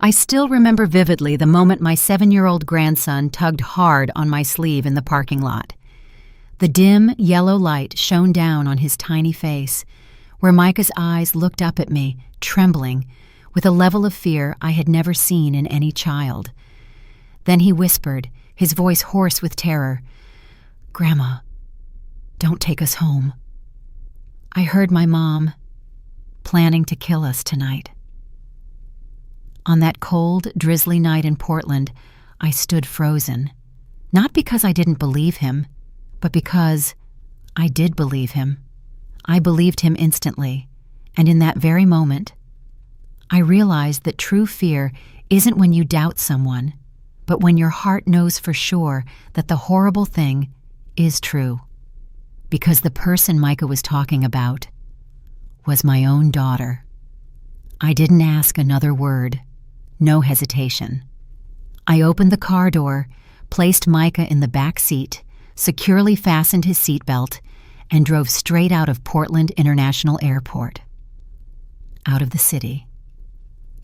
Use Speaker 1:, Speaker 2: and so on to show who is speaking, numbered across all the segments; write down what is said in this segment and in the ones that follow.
Speaker 1: I still remember vividly the moment my 7-year-old grandson tugged hard on my sleeve in the parking lot. The dim, yellow light shone down on his tiny face, where Micah's eyes looked up at me, trembling, with a level of fear I had never seen in any child. Then he whispered, his voice hoarse with terror, "Grandma, don't take us home." I heard my mom planning to kill us tonight. On that cold, drizzly night in Portland, I stood frozen. Not because I didn't believe him, but because I did believe him. I believed him instantly, and in that very moment, I realized that true fear isn't when you doubt someone, but when your heart knows for sure that the horrible thing is true. Because the person Micah was talking about was my own daughter. I didn't ask another word. No hesitation. I opened the car door, placed Micah in the back seat, securely fastened his seatbelt, and drove straight out of Portland International Airport. Out of the city.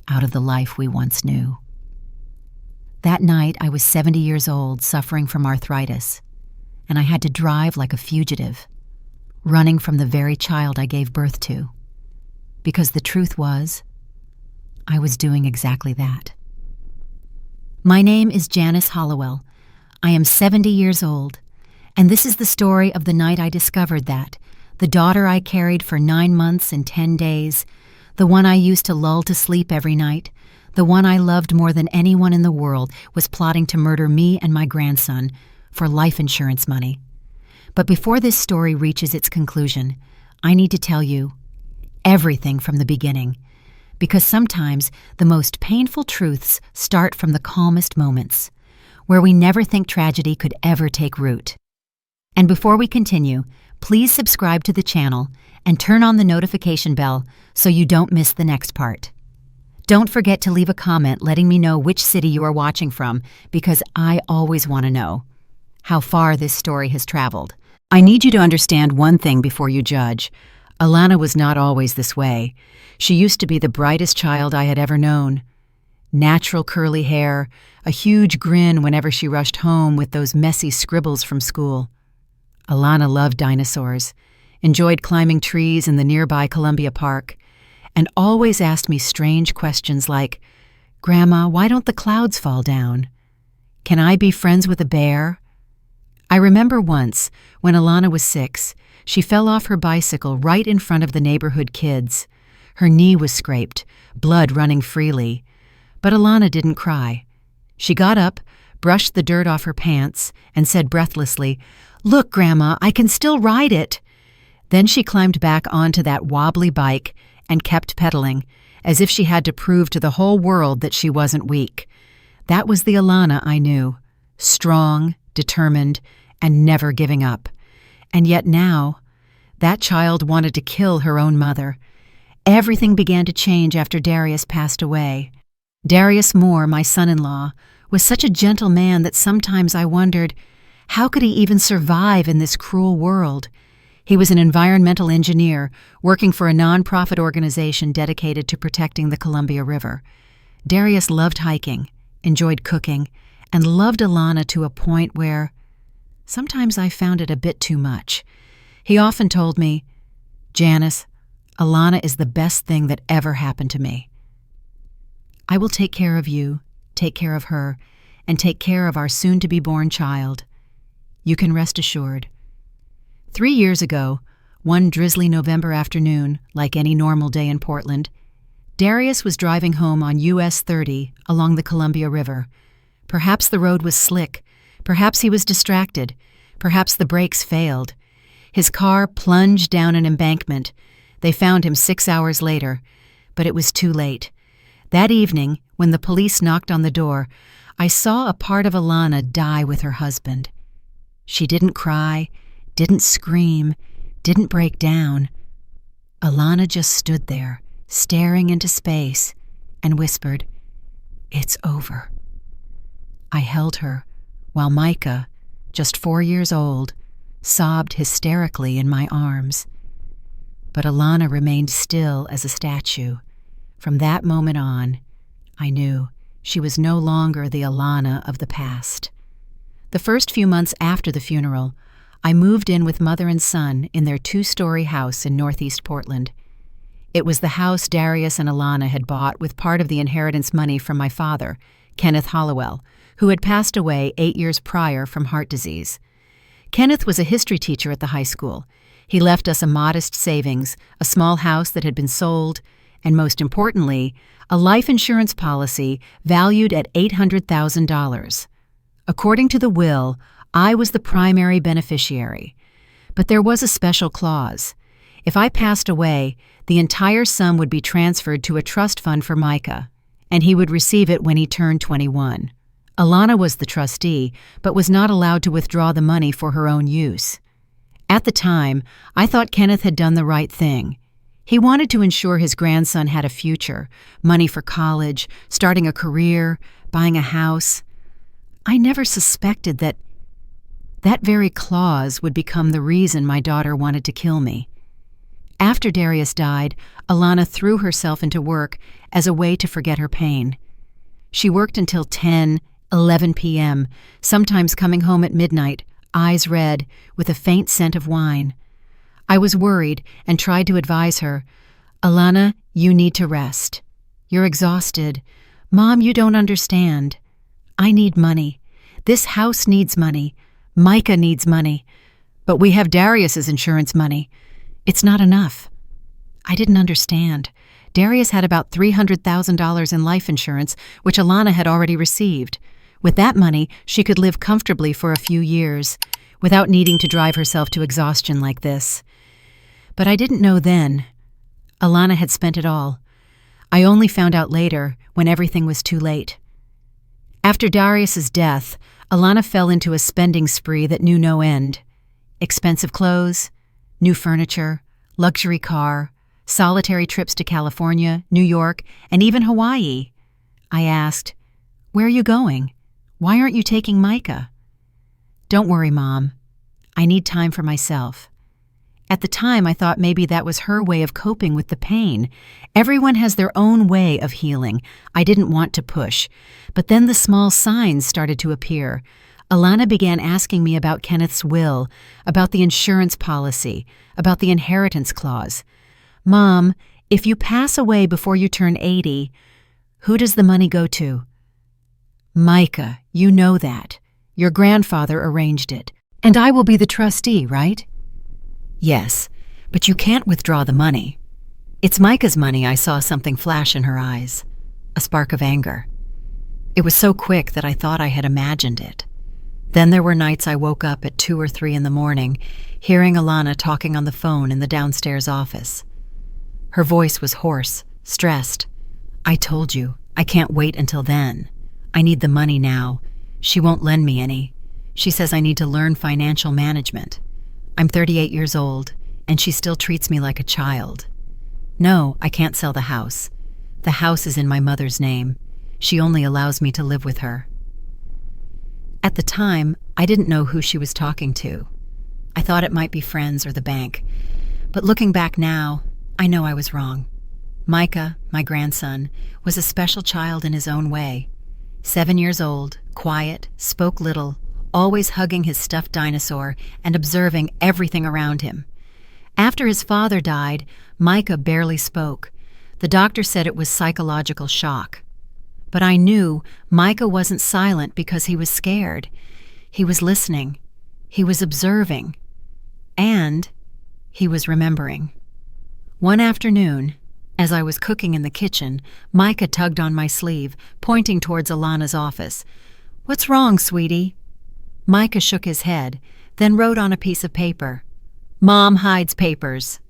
Speaker 1: Out of the life we once knew. That night, I was 70 years old, suffering from arthritis, and I had to drive like a fugitive, running from the very child I gave birth to. Because the truth was, I was doing exactly that. My name is Janice Hollowell. I am 70 years old, and this is the story of the night I discovered that the daughter I carried for 9 months and 10 days, the one I used to lull to sleep every night, the one I loved more than anyone in the world, was plotting to murder me and my grandson for life insurance money. But before this story reaches its conclusion, I need to tell you everything from the beginning, because sometimes the most painful truths start from the calmest moments, where we never think tragedy could ever take root. And before we continue, please subscribe to the channel and turn on the notification bell so you don't miss the next part. Don't forget to leave a comment letting me know which city you are watching from, because I always want to know how far this story has traveled. I need you to understand one thing before you judge. Alana was not always this way. She used to be the brightest child I had ever known. Natural curly hair, a huge grin whenever she rushed home with those messy scribbles from school. Alana loved dinosaurs, enjoyed climbing trees in the nearby Columbia Park, and always asked me strange questions like, "Grandma, why don't the clouds fall down? Can I be friends with a bear?" I remember once, when Alana was 6, she fell off her bicycle right in front of the neighborhood kids. Her knee was scraped, blood running freely. But Alana didn't cry. She got up, brushed the dirt off her pants, and said breathlessly, "Look, Grandma, I can still ride it." Then she climbed back onto that wobbly bike and kept pedaling, as if she had to prove to the whole world that she wasn't weak. That was the Alana I knew, strong, determined, and never giving up. And yet now, that child wanted to kill her own mother. Everything began to change after Darius passed away. Darius Moore, my son-in-law, was such a gentle man that sometimes I wondered, how could he even survive in this cruel world? He was an environmental engineer working for a nonprofit organization dedicated to protecting the Columbia River. Darius loved hiking, enjoyed cooking, and loved Alana to a point where sometimes I found it a bit too much. He often told me, "Janice, Alana is the best thing that ever happened to me. I will take care of you, take care of her, and take care of our soon-to-be-born child. You can rest assured." 3 years ago, one drizzly November afternoon, like any normal day in Portland, Darius was driving home on US 30 along the Columbia River. Perhaps the road was slick. Perhaps he was distracted. Perhaps the brakes failed. His car plunged down an embankment. They found him 6 hours later, but it was too late. That evening, when the police knocked on the door, I saw a part of Alana die with her husband. She didn't cry, didn't scream, didn't break down. Alana just stood there, staring into space, and whispered, "It's over." I held her, while Micah, just 4 years old, sobbed hysterically in my arms. But Alana remained still as a statue. From that moment on, I knew she was no longer the Alana of the past. The first few months after the funeral, I moved in with mother and son in their 2-story house in northeast Portland. It was the house Darius and Alana had bought with part of the inheritance money from my father, Kenneth Hollowell, who had passed away 8 years prior from heart disease. Kenneth was a history teacher at the high school. He left us a modest savings, a small house that had been sold, and most importantly, a life insurance policy valued at $800,000. According to the will, I was the primary beneficiary. But there was a special clause. If I passed away, the entire sum would be transferred to a trust fund for Micah, and he would receive it when he turned 21. Alana was the trustee, but was not allowed to withdraw the money for her own use. At the time, I thought Kenneth had done the right thing. He wanted to ensure his grandson had a future, money for college, starting a career, buying a house. I never suspected that very clause would become the reason my daughter wanted to kill me. After Darius died, Alana threw herself into work as a way to forget her pain. She worked until 10, 11 p.m., sometimes coming home at midnight, eyes red, with a faint scent of wine. I was worried and tried to advise her, "Alana, you need to rest. You're exhausted. Mom, you don't understand. I need money. This house needs money. Micah needs money. But we have Darius's insurance money. It's not enough." I didn't understand. Darius had about $300,000 in life insurance, which Alana had already received. With that money, she could live comfortably for a few years, without needing to drive herself to exhaustion like this. But I didn't know then. Alana had spent it all. I only found out later, when everything was too late. After Darius's death, Alana fell into a spending spree that knew no end. Expensive clothes, new furniture, luxury car, solitary trips to California, New York, and even Hawaii. I asked, "Where are you going? Why aren't you taking Micah?" "Don't worry, Mom. I need time for myself." At the time, I thought maybe that was her way of coping with the pain. Everyone has their own way of healing. I didn't want to push. But then the small signs started to appear. Alana began asking me about Kenneth's will, about the insurance policy, about the inheritance clause. "Mom, if you pass away before you turn 80, who does the money go to?" "Micah, you know that. Your grandfather arranged it. And I will be the trustee, right?" "Yes, but you can't withdraw the money." "It's Micah's money." I saw something flash in her eyes, a spark of anger. It was so quick that I thought I had imagined it. Then there were nights I woke up at 2 or 3 in the morning, hearing Alana talking on the phone in the downstairs office. Her voice was hoarse, stressed. "I told you, I can't wait until then. I need the money now. She won't lend me any. She says I need to learn financial management. I'm 38 years old, and she still treats me like a child. No, I can't sell the house. The house is in my mother's name. She only allows me to live with her." At the time, I didn't know who she was talking to. I thought it might be friends or the bank. But looking back now, I know I was wrong. Micah, my grandson, was a special child in his own way. 7 years old, quiet, spoke little, always hugging his stuffed dinosaur and observing everything around him. After his father died, Micah barely spoke. The doctor said it was psychological shock. But I knew Micah wasn't silent because he was scared. He was listening. He was observing. And he was remembering. One afternoon, as I was cooking in the kitchen, Micah tugged on my sleeve, pointing towards Alana's office. "What's wrong, sweetie?" Micah shook his head, then wrote on a piece of paper, "Mom hides papers."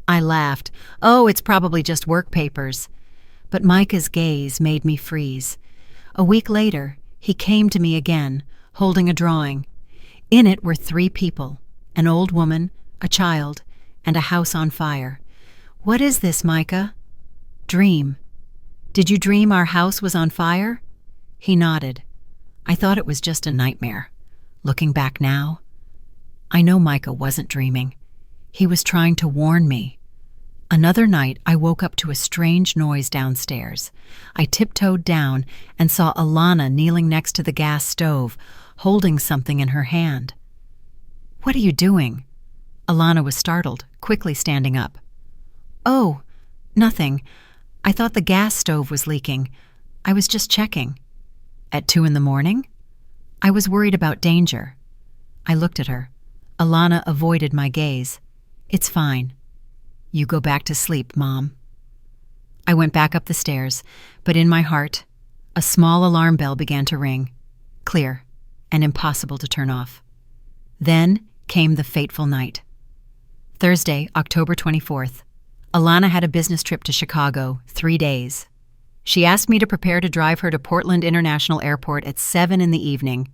Speaker 1: I laughed. "Oh, it's probably just work papers." But Micah's gaze made me freeze. A week later, he came to me again, holding a drawing. In it were 3 people, an old woman, a child, and a house on fire. "What is this, Micah?" "Dream." "Did you dream our house was on fire?" He nodded. I thought it was just a nightmare. Looking back now, I know Micah wasn't dreaming. He was trying to warn me. Another night, I woke up to a strange noise downstairs. I tiptoed down and saw Alana kneeling next to the gas stove, holding something in her hand. "What are you doing?" Alana was startled, quickly standing up. "Oh, nothing. I thought the gas stove was leaking. I was just checking." "At 2 in the morning?" "I was worried about danger." I looked at her. Alana avoided my gaze. "It's fine." "You go back to sleep, Mom." I went back up the stairs, but in my heart, a small alarm bell began to ring, clear and impossible to turn off. Then came the fateful night. Thursday, October 24th. Alana had a business trip to Chicago, 3 days. She asked me to prepare to drive her to Portland International Airport at 7 in the evening.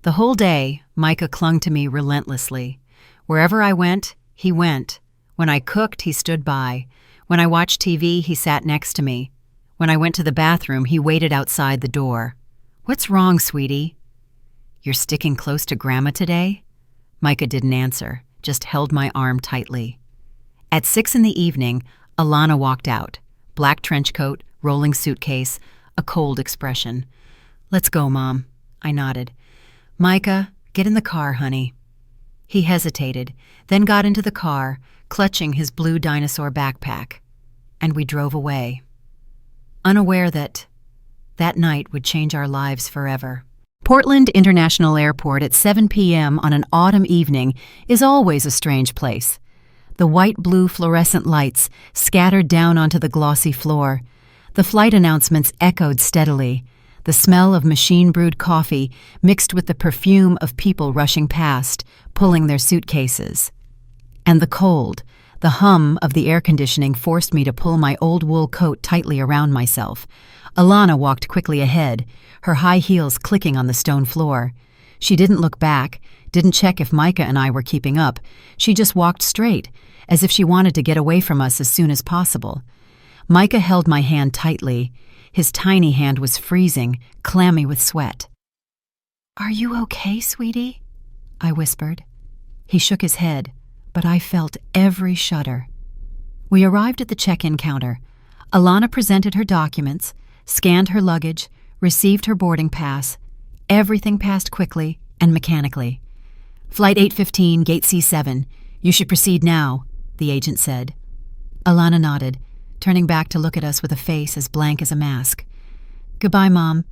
Speaker 1: The whole day, Micah clung to me relentlessly. Wherever I went, he went. When I cooked, he stood by. When I watched TV, he sat next to me. When I went to the bathroom, he waited outside the door. "What's wrong, sweetie?" "You're sticking close to Grandma today?" Micah didn't answer, just held my arm tightly. At 6 in the evening, Alana walked out. Black trench coat, rolling suitcase, a cold expression. "Let's go, Mom." I nodded. "Micah, get in the car, honey." He hesitated, then got into the car, clutching his blue dinosaur backpack, and we drove away, unaware that night would change our lives forever. Portland International Airport at 7 p.m. on an autumn evening is always a strange place. The white-blue fluorescent lights scattered down onto the glossy floor. The flight announcements echoed steadily, the smell of machine-brewed coffee mixed with the perfume of people rushing past, pulling their suitcases. And the cold, the hum of the air conditioning forced me to pull my old wool coat tightly around myself. Alana walked quickly ahead, her high heels clicking on the stone floor. She didn't look back, didn't check if Micah and I were keeping up. She just walked straight, as if she wanted to get away from us as soon as possible. Micah held my hand tightly. His tiny hand was freezing, clammy with sweat. "Are you okay, sweetie?" I whispered. He shook his head, but I felt every shudder. We arrived at the check-in counter. Alana presented her documents, scanned her luggage, received her boarding pass. Everything passed quickly and mechanically. "Flight 815, gate C7. You should proceed now," the agent said. Alana nodded, turning back to look at us with a face as blank as a mask. "Goodbye, Mom.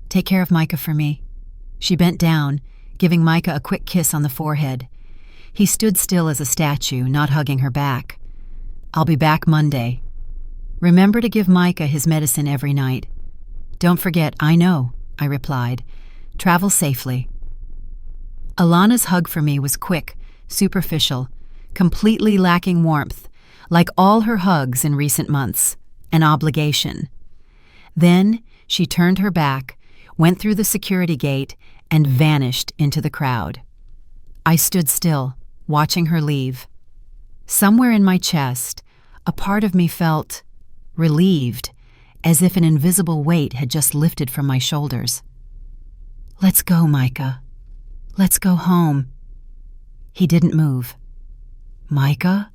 Speaker 1: Take care of Micah for me." She bent down, giving Micah a quick kiss on the forehead. He stood still as a statue, not hugging her back. "I'll be back Monday. Remember to give Micah his medicine every night." "Don't forget, I know," I replied. "Travel safely." Alana's hug for me was quick, superficial, completely lacking warmth, like all her hugs in recent months, an obligation. Then she turned her back, went through the security gate, and vanished into the crowd. I stood still, watching her leave. Somewhere in my chest, a part of me felt relieved, as if an invisible weight had just lifted from my shoulders. "Let's go, Micah. Let's go home." He didn't move. "Micah?"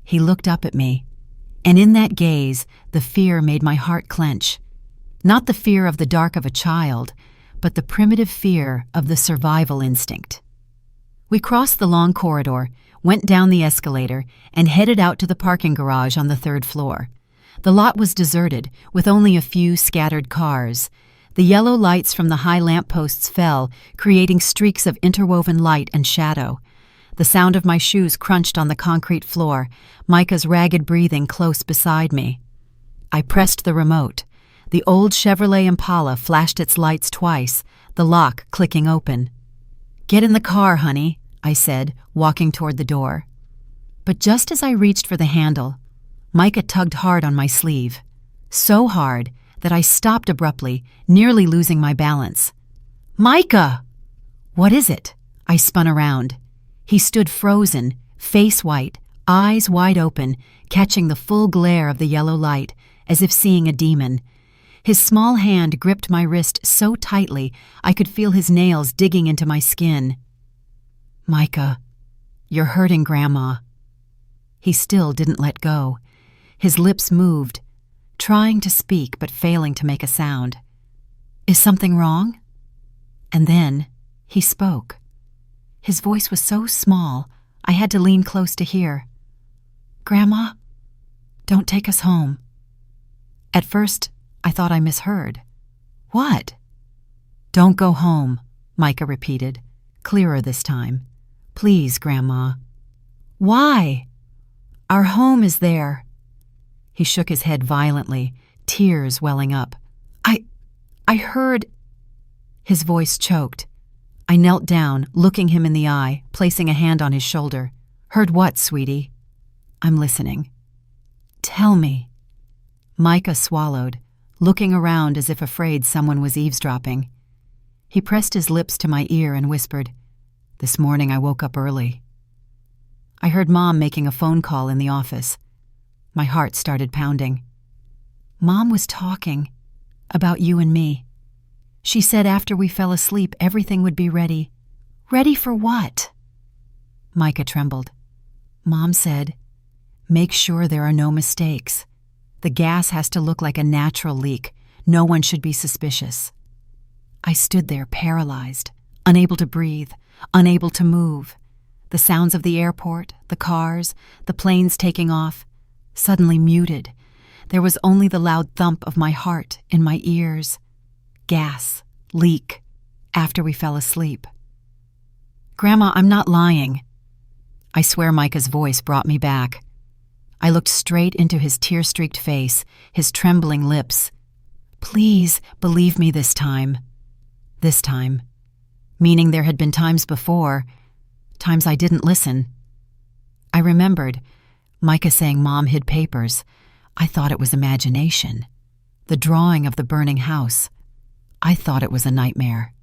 Speaker 1: He looked up at me, and in that gaze, the fear made my heart clench. Not the fear of the dark of a child, but the primitive fear of the survival instinct. We crossed the long corridor, went down the escalator, and headed out to the parking garage on the 3rd floor. The lot was deserted, with only a few scattered cars. The yellow lights from the high lampposts fell, creating streaks of interwoven light and shadow. The sound of my shoes crunched on the concrete floor, Micah's ragged breathing close beside me. I pressed the remote. The old Chevrolet Impala flashed its lights twice, the lock clicking open. "Get in the car, honey," I said, walking toward the door. But just as I reached for the handle, Micah tugged hard on my sleeve. So hard that I stopped abruptly, nearly losing my balance. "Micah!" "What is it?" I spun around. He stood frozen, face white, eyes wide open, catching the full glare of the yellow light, as if seeing a demon. His small hand gripped my wrist so tightly I could feel his nails digging into my skin. "Micah, you're hurting Grandma." He still didn't let go. His lips moved, trying to speak but failing to make a sound. "Is something wrong?" And then he spoke. His voice was so small, I had to lean close to hear. "Grandma, don't take us home." At first, I thought I misheard. "What?" "Don't go home," Micah repeated, clearer this time. "Please, Grandma." "Why?" "Our home is there." He shook his head violently, tears welling up. I heard..." His voice choked. I knelt down, looking him in the eye, placing a hand on his shoulder. "Heard what, sweetie?" "I'm listening." "Tell me." Micah swallowed, looking around as if afraid someone was eavesdropping. He pressed his lips to my ear and whispered, "This morning I woke up early." I heard Mom making a phone call in the office. My heart started pounding. Mom was talking about you and me. She said after we fell asleep, everything would be ready. "Ready for what?" Micah trembled. Mom said, "Make sure there are no mistakes. The gas has to look like a natural leak. No one should be suspicious." I stood there paralyzed, unable to breathe, unable to move. The sounds of the airport, the cars, the planes taking off, suddenly muted. There was only the loud thump of my heart in my ears. Gas, leak, after we fell asleep. "Grandma, I'm not lying." I swear Micah's voice brought me back. I looked straight into his tear-streaked face, his trembling lips. "Please believe me this time." This time. Meaning there had been times before, times I didn't listen. I remembered Micah saying Mom hid papers. I thought it was imagination. The drawing of the burning house. I thought it was a nightmare.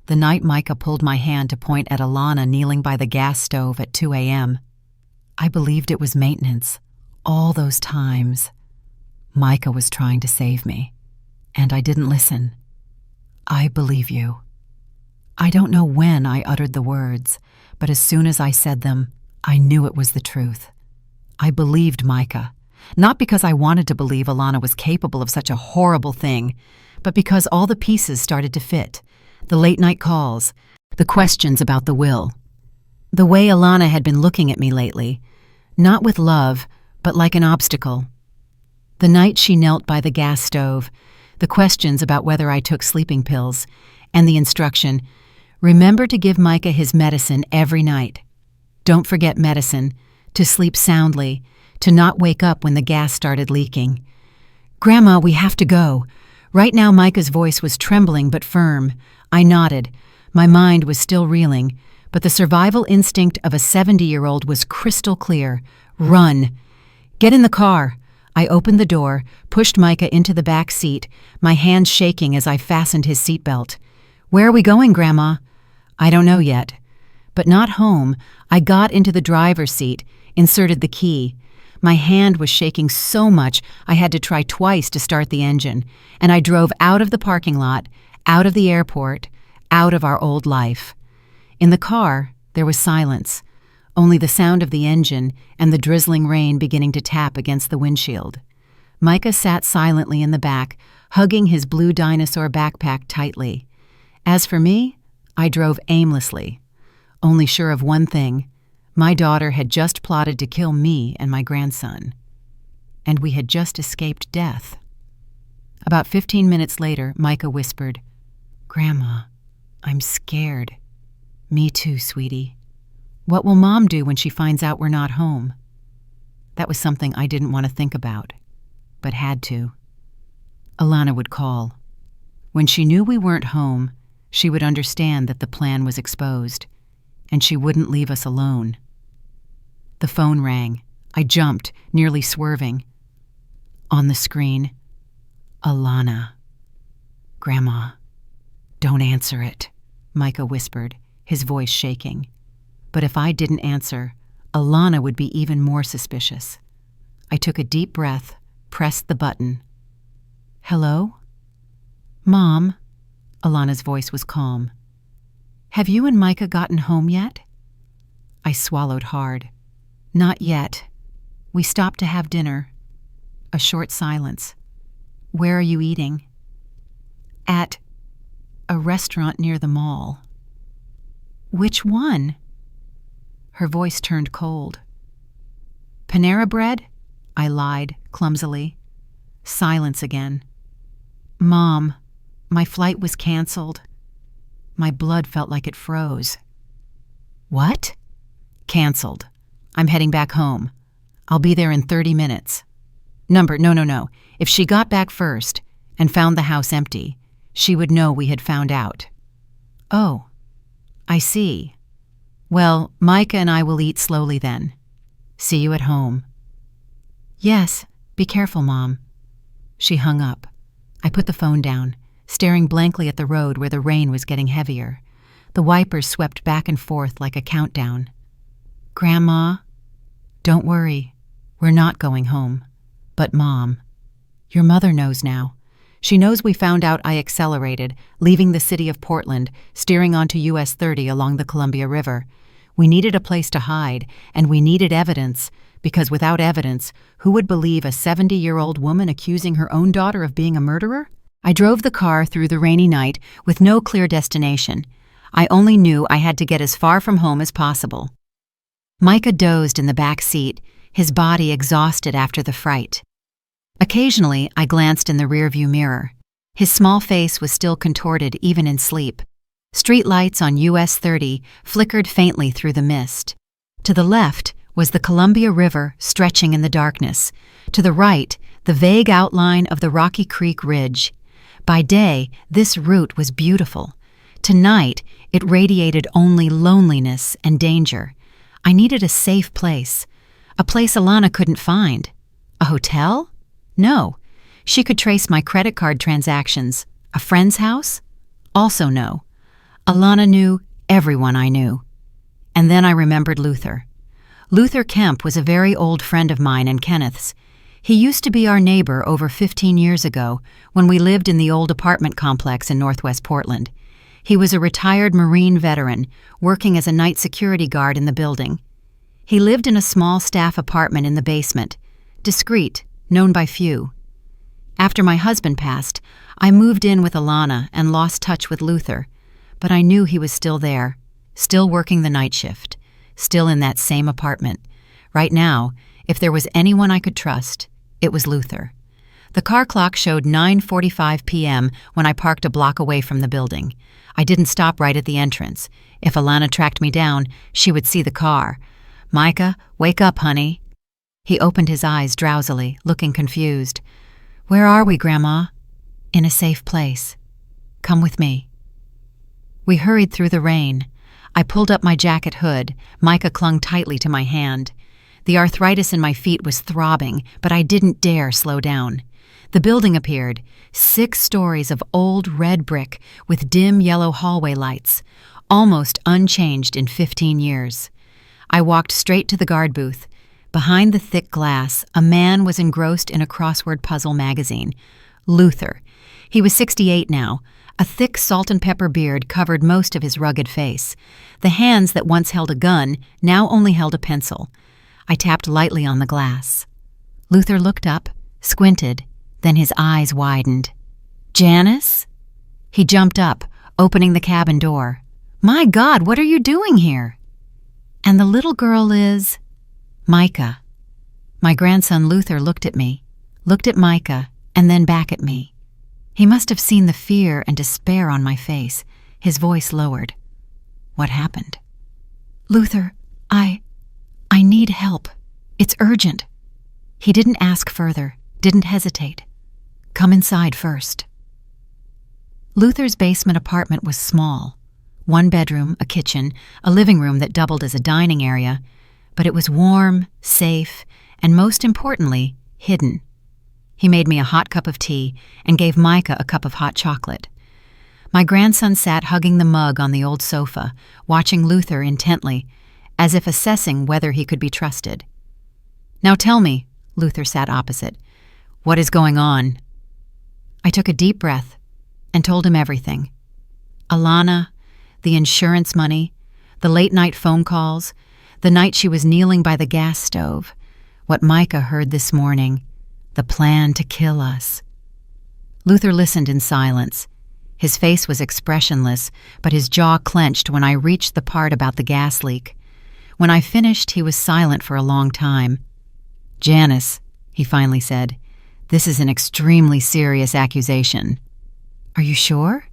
Speaker 1: The night Micah pulled my hand to point at Alana kneeling by the gas stove at 2 a.m. I believed it was maintenance. All those times. Micah was trying to save me. And I didn't listen. "I believe you." I don't know when I uttered the words, but as soon as I said them, I knew it was the truth. I believed Micah. Not because I wanted to believe Alana was capable of such a horrible thing, but because all the pieces started to fit. The late-night calls, the questions about the will. The way Alana had been looking at me lately, not with love, but like an obstacle. The night she knelt by the gas stove, the questions about whether I took sleeping pills, and the instruction, "Remember to give Micah his medicine every night. Don't forget medicine, to sleep soundly, to not wake up when the gas started leaking. Grandma, we have to go." Right now Micah's voice was trembling but firm. I nodded. My mind was still reeling, but the survival instinct of a 70-year-old was crystal clear. "Run. Get in the car." I opened the door, pushed Micah into the back seat, my hands shaking as I fastened his seatbelt. "Where are we going, Grandma?" "I don't know yet." But not home. I got into the driver's seat, inserted the key. My hand was shaking so much I had to try twice to start the engine, and I drove out of the parking lot, out of the airport, out of our old life. In the car, there was silence, only the sound of the engine and the drizzling rain beginning to tap against the windshield. Micah sat silently in the back, hugging his blue dinosaur backpack tightly. As for me, I drove aimlessly, only sure of one thing. My daughter had just plotted to kill me and my grandson, and we had just escaped death. About 15 minutes later, Micah whispered, "Grandma, I'm scared." "Me too, sweetie." "What will Mom do when she finds out we're not home?" That was something I didn't want to think about, but had to. Alana would call. When she knew we weren't home, she would understand that the plan was exposed, and she wouldn't leave us alone. The phone rang. I jumped, nearly swerving. On the screen, Alana. "Grandma, don't answer it," Micah whispered, his voice shaking. But if I didn't answer, Alana would be even more suspicious. I took a deep breath, pressed the button. "Hello?" "Mom," Alana's voice was calm. "Have you and Micah gotten home yet?" I swallowed hard. "Not yet." We stopped to have dinner. A short silence. Where are you eating? At a restaurant near the mall. Which one? Her voice turned cold. Panera Bread? I lied, clumsily. Silence again. Mom, my flight was canceled. My blood felt like it froze. What? Canceled. I'm heading back home. I'll be there in 30 minutes. No. If she got back first and found the house empty, she would know we had found out. Oh, I see. Well, Micah and I will eat slowly then. See you at home. Yes, be careful, Mom. She hung up. I put the phone down, staring blankly at the road where the rain was getting heavier. The wipers swept back and forth like a countdown. Grandma? Don't worry. We're not going home. But Mom, your mother knows now. She knows we found out I accelerated, leaving the city of Portland, steering onto US 30 along the Columbia River. We needed a place to hide, and we needed evidence, because without evidence, who would believe a 70-year-old woman accusing her own daughter of being a murderer? I drove the car through the rainy night with no clear destination. I only knew I had to get as far from home as possible. Micah dozed in the back seat, his body exhausted after the fright. Occasionally, I glanced in the rearview mirror. His small face was still contorted even in sleep. Street lights on US 30 flickered faintly through the mist. To the left was the Columbia River stretching in the darkness. To the right, the vague outline of the Rocky Creek Ridge. By day, this route was beautiful. Tonight, it radiated only loneliness and danger. I needed a safe place. A place Alana couldn't find. A hotel? No. She could trace my credit card transactions. A friend's house? Also no. Alana knew everyone I knew. And then I remembered Luther. Luther Kemp was a very old friend of mine and Kenneth's. He used to be our neighbor over 15 years ago when we lived in the old apartment complex in Northwest Portland. He was a retired Marine veteran, working as a night security guard in the building. He lived in a small staff apartment in the basement, discreet, known by few. After my husband passed, I moved in with Alana and lost touch with Luther, but I knew he was still there, still working the night shift, still in that same apartment. Right now, if there was anyone I could trust, it was Luther. The car clock showed 9:45 p.m. when I parked a block away from the building. I didn't stop right at the entrance. If Alana tracked me down, she would see the car. Micah, wake up, honey. He opened his eyes drowsily, looking confused. Where are we, Grandma? In a safe place. Come with me. We hurried through the rain. I pulled up my jacket hood. Micah clung tightly to my hand. The arthritis in my feet was throbbing, but I didn't dare slow down. The building appeared, 6 stories of old red brick with dim yellow hallway lights, almost unchanged in 15 years. I walked straight to the guard booth. Behind the thick glass, a man was engrossed in a crossword puzzle magazine. Luther. He was 68 now. A thick salt and pepper beard covered most of his rugged face. The hands that once held a gun now only held a pencil. I tapped lightly on the glass. Luther looked up, squinted, then his eyes widened. Janice? He jumped up, opening the cabin door. My God, what are you doing here? And the little girl is... Micah. My grandson Luther looked at me, looked at Micah, and then back at me. He must have seen the fear and despair on my face. His voice lowered. What happened? Luther, I need help. It's urgent. He didn't ask further, didn't hesitate. Come inside first. Luther's basement apartment was small. 1 bedroom, a kitchen, a living room that doubled as a dining area, but it was warm, safe, and most importantly, hidden. He made me a hot cup of tea and gave Micah a cup of hot chocolate. My grandson sat hugging the mug on the old sofa, watching Luther intently, as if assessing whether he could be trusted. Now tell me, Luther sat opposite, what is going on? I took a deep breath and told him everything. Alana, the insurance money, the late-night phone calls, the night she was kneeling by the gas stove. What Micah heard this morning, the plan to kill us. Luther listened in silence. His face was expressionless, but his jaw clenched when I reached the part about the gas leak. When I finished, he was silent for a long time. "Janice," he finally said, "this is an extremely serious accusation." "Are you sure?"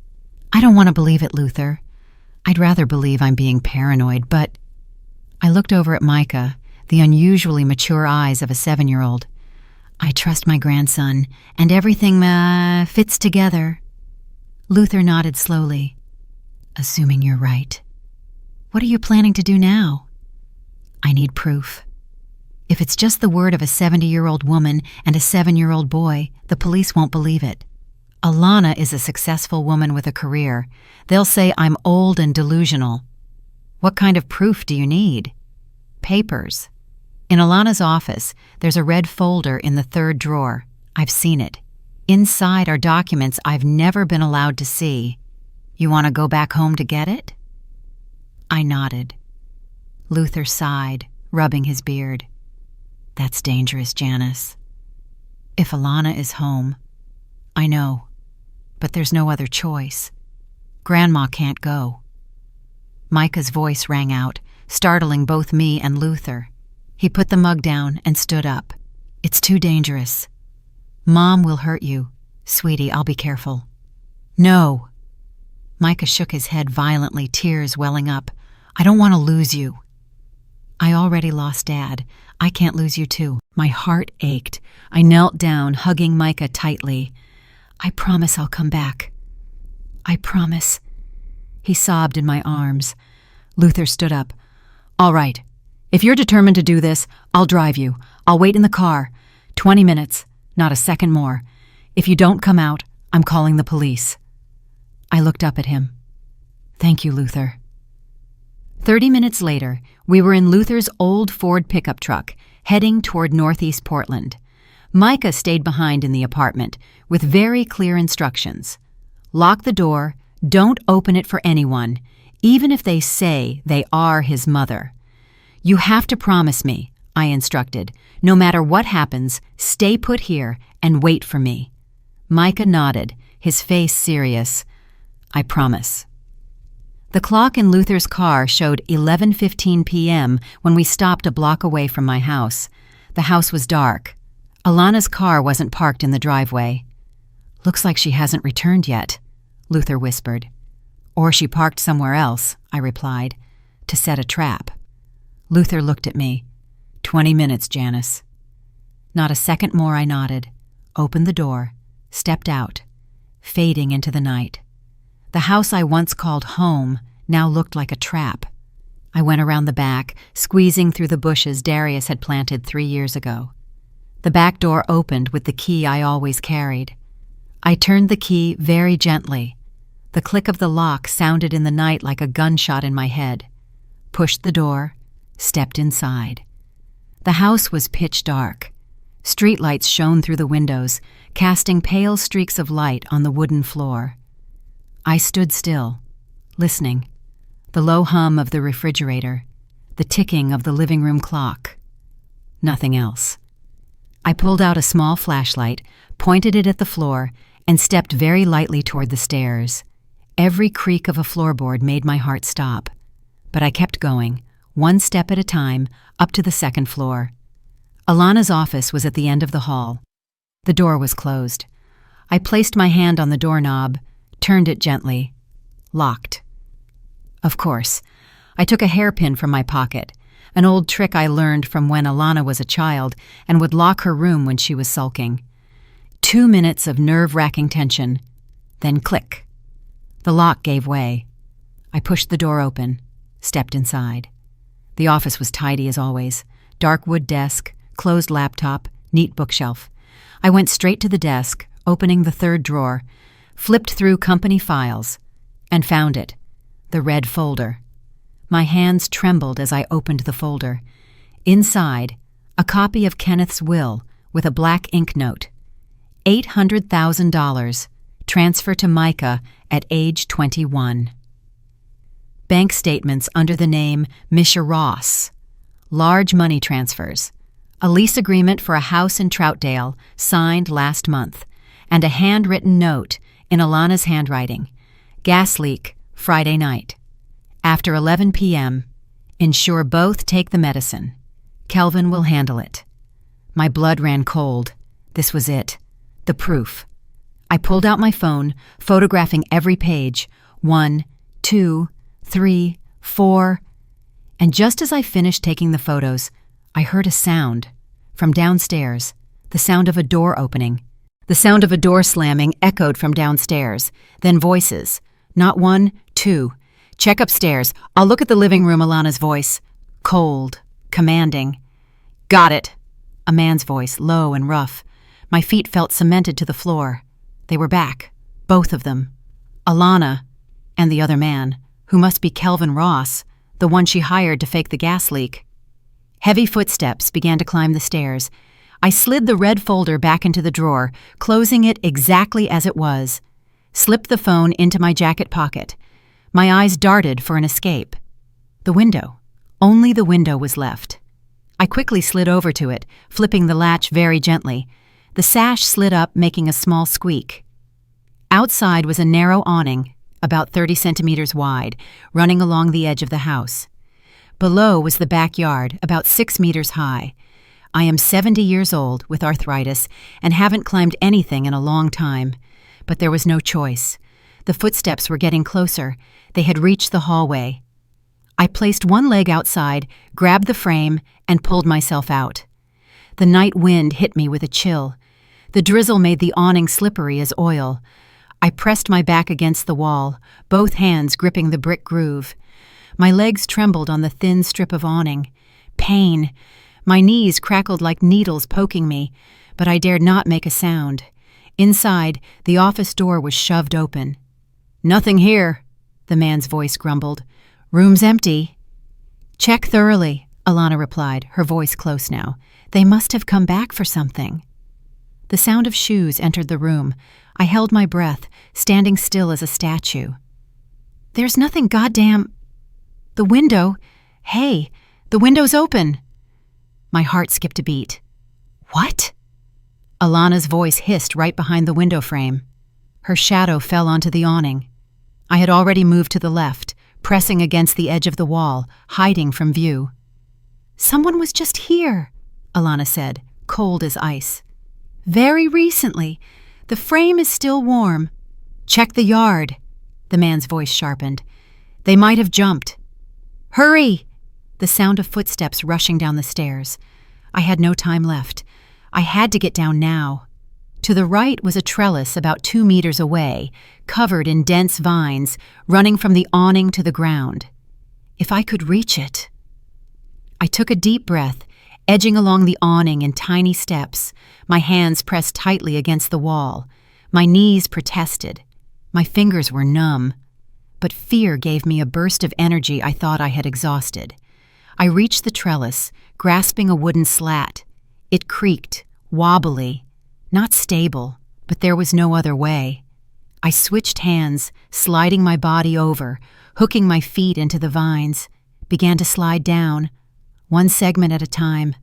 Speaker 1: "I don't want to believe it, Luther. I'd rather believe I'm being paranoid, but—" I looked over at Micah, the unusually mature eyes of a 7-year-old. "I trust my grandson, and everything, fits together." Luther nodded slowly. "Assuming you're right. What are you planning to do now?" "I need proof. If it's just the word of a 70-year-old woman and a 7-year-old boy, the police won't believe it. Alana is a successful woman with a career. They'll say I'm old and delusional. What kind of proof do you need?" "Papers. In Alana's office, there's a red folder in the 3rd drawer. I've seen it. Inside are documents I've never been allowed to see. You want to go back home to get it?" I nodded. Luther sighed, rubbing his beard. "That's dangerous, Janice. If Alana is home, I know, but there's no other choice. Grandma can't go." Micah's voice rang out, startling both me and Luther. He put the mug down and stood up. "It's too dangerous. Mom will hurt you. Sweetie, I'll be careful." "No." Micah shook his head violently, tears welling up. "I don't want to lose you." "I already lost Dad. I can't lose you too." My heart ached. I knelt down, hugging Micah tightly. "I promise I'll come back. I promise." He sobbed in my arms. Luther stood up. "All right. If you're determined to do this, I'll drive you. I'll wait in the car. 20 minutes, not a second more. If you don't come out, I'm calling the police." I looked up at him. "Thank you, Luther." 30 minutes later, we were in Luther's old Ford pickup truck, heading toward northeast Portland. Micah stayed behind in the apartment, with very clear instructions. "Lock the door, don't open it for anyone, even if they say they are his mother. You have to promise me," I instructed. "No matter what happens, stay put here and wait for me." Micah nodded, his face serious. "I promise." The clock in Luther's car showed 11:15 p.m. when we stopped a block away from my house. The house was dark. Alana's car wasn't parked in the driveway. "Looks like she hasn't returned yet," Luther whispered. "Or she parked somewhere else," I replied, "to set a trap." Luther looked at me. 20 minutes, Janice." Not a second more I nodded, opened the door, stepped out, fading into the night. The house I once called home now looked like a trap. I went around the back, squeezing through the bushes Darius had planted 3 years ago. The back door opened with the key I always carried. I turned the key very gently. The click of the lock sounded in the night like a gunshot in my head. Pushed the door, stepped inside. The house was pitch dark. Streetlights shone through the windows, casting pale streaks of light on the wooden floor. I stood still, listening. The low hum of the refrigerator, the ticking of the living room clock. Nothing else. I pulled out a small flashlight, pointed it at the floor, and stepped very lightly toward the stairs. Every creak of a floorboard made my heart stop. But I kept going, one step at a time, up to the 2nd floor. Alana's office was at the end of the hall. The door was closed. I placed my hand on the doorknob, turned it gently. Locked. Of course, I took a hairpin from my pocket, an old trick I learned from when Alana was a child and would lock her room when she was sulking. 2 minutes of nerve-wracking tension, then click. The lock gave way. I pushed the door open, stepped inside. The office was tidy as always. Dark wood desk, closed laptop, neat bookshelf. I went straight to the desk, opening the 3rd drawer, flipped through company files, and found it, the red folder. My hands trembled as I opened the folder. Inside, a copy of Kenneth's will with a black ink note. $800,000, transfer to Micah at age 21. Bank statements under the name Misha Ross. Large money transfers. A lease agreement for a house in Troutdale, signed last month, and a handwritten note in Alana's handwriting. Gas leak, Friday night. After 11 p.m., ensure both take the medicine. Kelvin will handle it. My blood ran cold. This was it. The proof. I pulled out my phone, photographing every page. 1, 2, 3, 4. And just as I finished taking the photos, I heard a sound. From downstairs, the sound of a door opening. The sound of a door slamming echoed from downstairs. Then voices. Not 1, 2. Check upstairs. I'll look at the living room, Alana's voice. Cold. Commanding. Got it. A man's voice, low and rough. My feet felt cemented to the floor. They were back. Both of them. Alana and the other man, who must be Kelvin Ross, the one she hired to fake the gas leak. Heavy footsteps began to climb the stairs. I slid the red folder back into the drawer, closing it exactly as it was. Slipped the phone into my jacket pocket. My eyes darted for an escape. The window. Only the window was left. I quickly slid over to it, flipping the latch very gently. The sash slid up, making a small squeak. Outside was a narrow awning, about 30 centimeters wide, running along the edge of the house. Below was the backyard, about 6 meters high. I am 70 years old, with arthritis, and haven't climbed anything in a long time. But there was no choice. The footsteps were getting closer. They had reached the hallway. I placed one leg outside, grabbed the frame, and pulled myself out. The night wind hit me with a chill. The drizzle made the awning slippery as oil. I pressed my back against the wall, both hands gripping the brick groove. My legs trembled on the thin strip of awning. Pain. My knees crackled like needles poking me, but I dared not make a sound. Inside, the office door was shoved open. "Nothing here," the man's voice grumbled. "Room's empty." "Check thoroughly," Alana replied, her voice close now. "They must have come back for something." The sound of shoes entered the room. I held my breath, standing still as a statue. "There's nothing goddamn—" "The window. Hey, the window's open." My heart skipped a beat. "What?" Alana's voice hissed right behind the window frame. Her shadow fell onto the awning. I had already moved to the left, pressing against the edge of the wall, hiding from view. "Someone was just here," Alana said, cold as ice. "Very recently. The frame is still warm." "Check the yard," the man's voice sharpened. "They might have jumped." "Hurry!" The sound of footsteps rushing down the stairs. I had no time left. I had to get down now. To the right was a trellis about 2 meters away, covered in dense vines, running from the awning to the ground. If I could reach it. I took a deep breath, edging along the awning in tiny steps, my hands pressed tightly against the wall. My knees protested. My fingers were numb. But fear gave me a burst of energy I thought I had exhausted. I reached the trellis, grasping a wooden slat. It creaked, wobbly, not stable, but there was no other way. I switched hands, sliding my body over, hooking my feet into the vines, began to slide down, one segment at a time.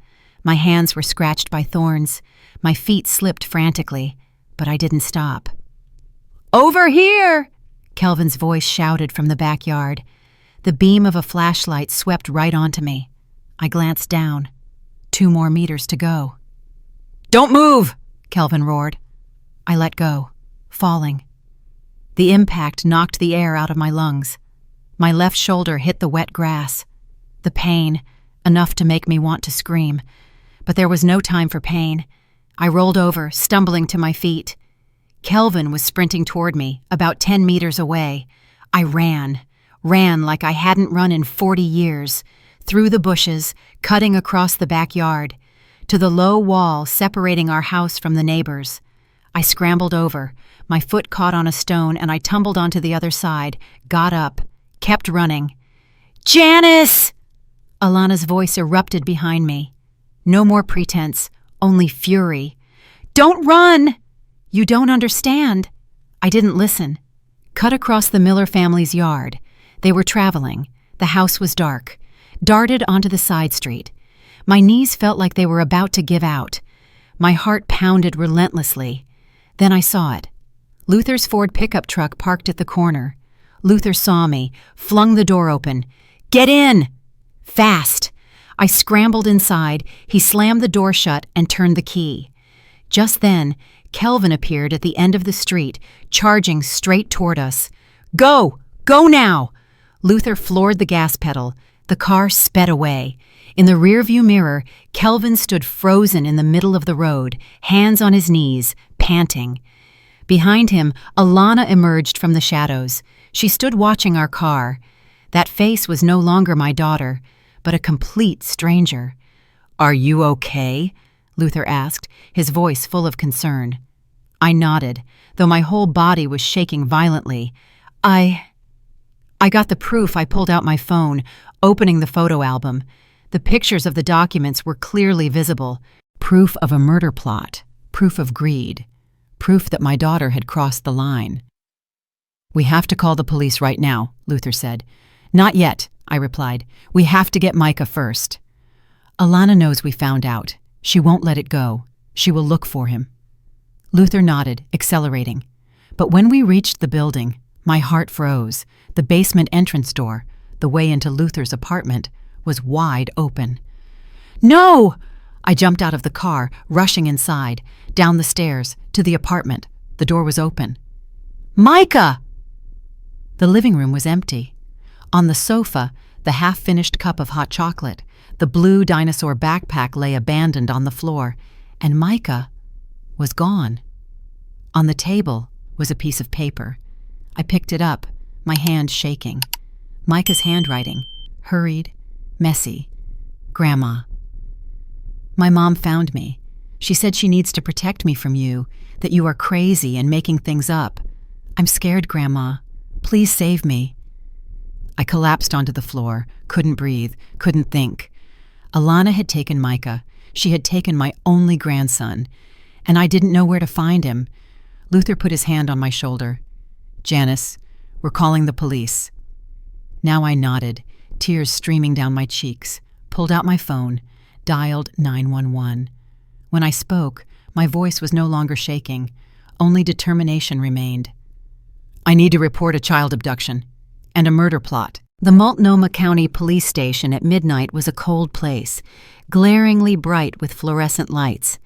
Speaker 1: My hands were scratched by thorns. My feet slipped frantically, but I didn't stop. "Over here!" Kelvin's voice shouted from the backyard. The beam of a flashlight swept right onto me. I glanced down. 2 more meters to go. "Don't move!" Kelvin roared. I let go, falling. The impact knocked the air out of my lungs. My left shoulder hit the wet grass. The pain, enough to make me want to scream. But there was no time for pain. I rolled over, stumbling to my feet. Kelvin was sprinting toward me, about 10 meters away. I ran like I hadn't run in 40 years, through the bushes, cutting across the backyard, to the low wall separating our house from the neighbors. I scrambled over. My foot caught on a stone and I tumbled onto the other side, got up, kept running. "Janice!" Alana's voice erupted behind me. No more pretense, only fury. "Don't run! You don't understand." I didn't listen. Cut across the Miller family's yard. They were traveling. The house was dark. Darted onto the side street. My knees felt like they were about to give out. My heart pounded relentlessly. Then I saw it. Luther's Ford pickup truck parked at the corner. Luther saw me, flung the door open. "Get in!" Fast! I scrambled inside. He slammed the door shut and turned the key. Just then, Kelvin appeared at the end of the street, charging straight toward us. "Go! Go now!" Luther floored the gas pedal. The car sped away. In the rearview mirror, Kelvin stood frozen in the middle of the road, hands on his knees, panting. Behind him, Alana emerged from the shadows. She stood watching our car. That face was no longer my daughter, but a complete stranger. "Are you okay?" Luther asked, his voice full of concern. I nodded, though my whole body was shaking violently. I got the proof. I pulled out my phone, opening the photo album. The pictures of the documents were clearly visible. Proof of a murder plot. Proof of greed. Proof that my daughter had crossed the line. "We have to call the police right now," Luther said. "Not yet," I replied. "We have to get Micah first." "Alana knows we found out. She won't let it go. She will look for him." Luther nodded, accelerating. But when we reached the building, my heart froze. The basement entrance door, the way into Luther's apartment, was wide open. "No!" I jumped out of the car, rushing inside, down the stairs, to the apartment. The door was open. "Micah!" The living room was empty. On the sofa, the half-finished cup of hot chocolate, the blue dinosaur backpack lay abandoned on the floor, and Micah was gone. On the table was a piece of paper. I picked it up, my hand shaking. Micah's handwriting, hurried, messy. "Grandma." "My mom found me. She said she needs to protect me from you, that you are crazy and making things up. I'm scared, Grandma. Please save me." I collapsed onto the floor, couldn't breathe, couldn't think. Alana had taken Micah. She had taken my only grandson, and I didn't know where to find him. Luther put his hand on my shoulder. "Janice, we're calling the police." Now I nodded, tears streaming down my cheeks, pulled out my phone, dialed 911. When I spoke, my voice was no longer shaking. Only determination remained. "I need to report a child abduction and a murder plot." The Multnomah County Police Station at midnight was a cold place, glaringly bright with fluorescent lights.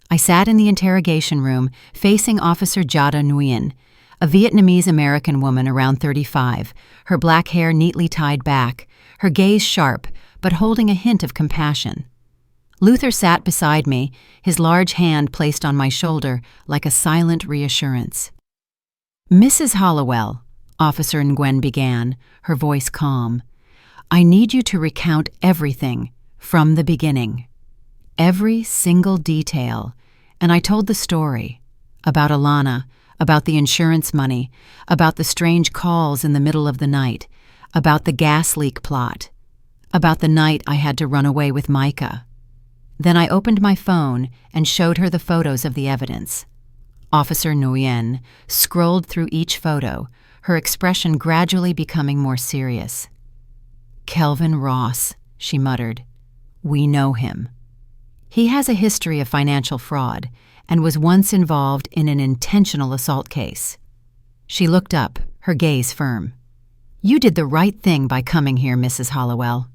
Speaker 1: I sat in the interrogation room facing Officer Jada Nguyen, a Vietnamese-American woman around 35, her black hair neatly tied back, her gaze sharp but holding a hint of compassion. Luther sat beside me, his large hand placed on my shoulder like a silent reassurance. "Mrs. Hollowell," Officer Nguyen began, her voice calm, "I need you to recount everything from the beginning. Every single detail." And I told the story about Alana, about the insurance money, about the strange calls in the middle of the night, about the gas leak plot, about the night I had to run away with Micah. Then I opened my phone and showed her the photos of the evidence. Officer Nguyen scrolled through each photo, her expression gradually becoming more serious. "Kelvin Ross," she muttered. "We know him. He has a history of financial fraud and was once involved in an intentional assault case." She looked up, her gaze firm. "You did the right thing by coming here, Mrs. Hollowell.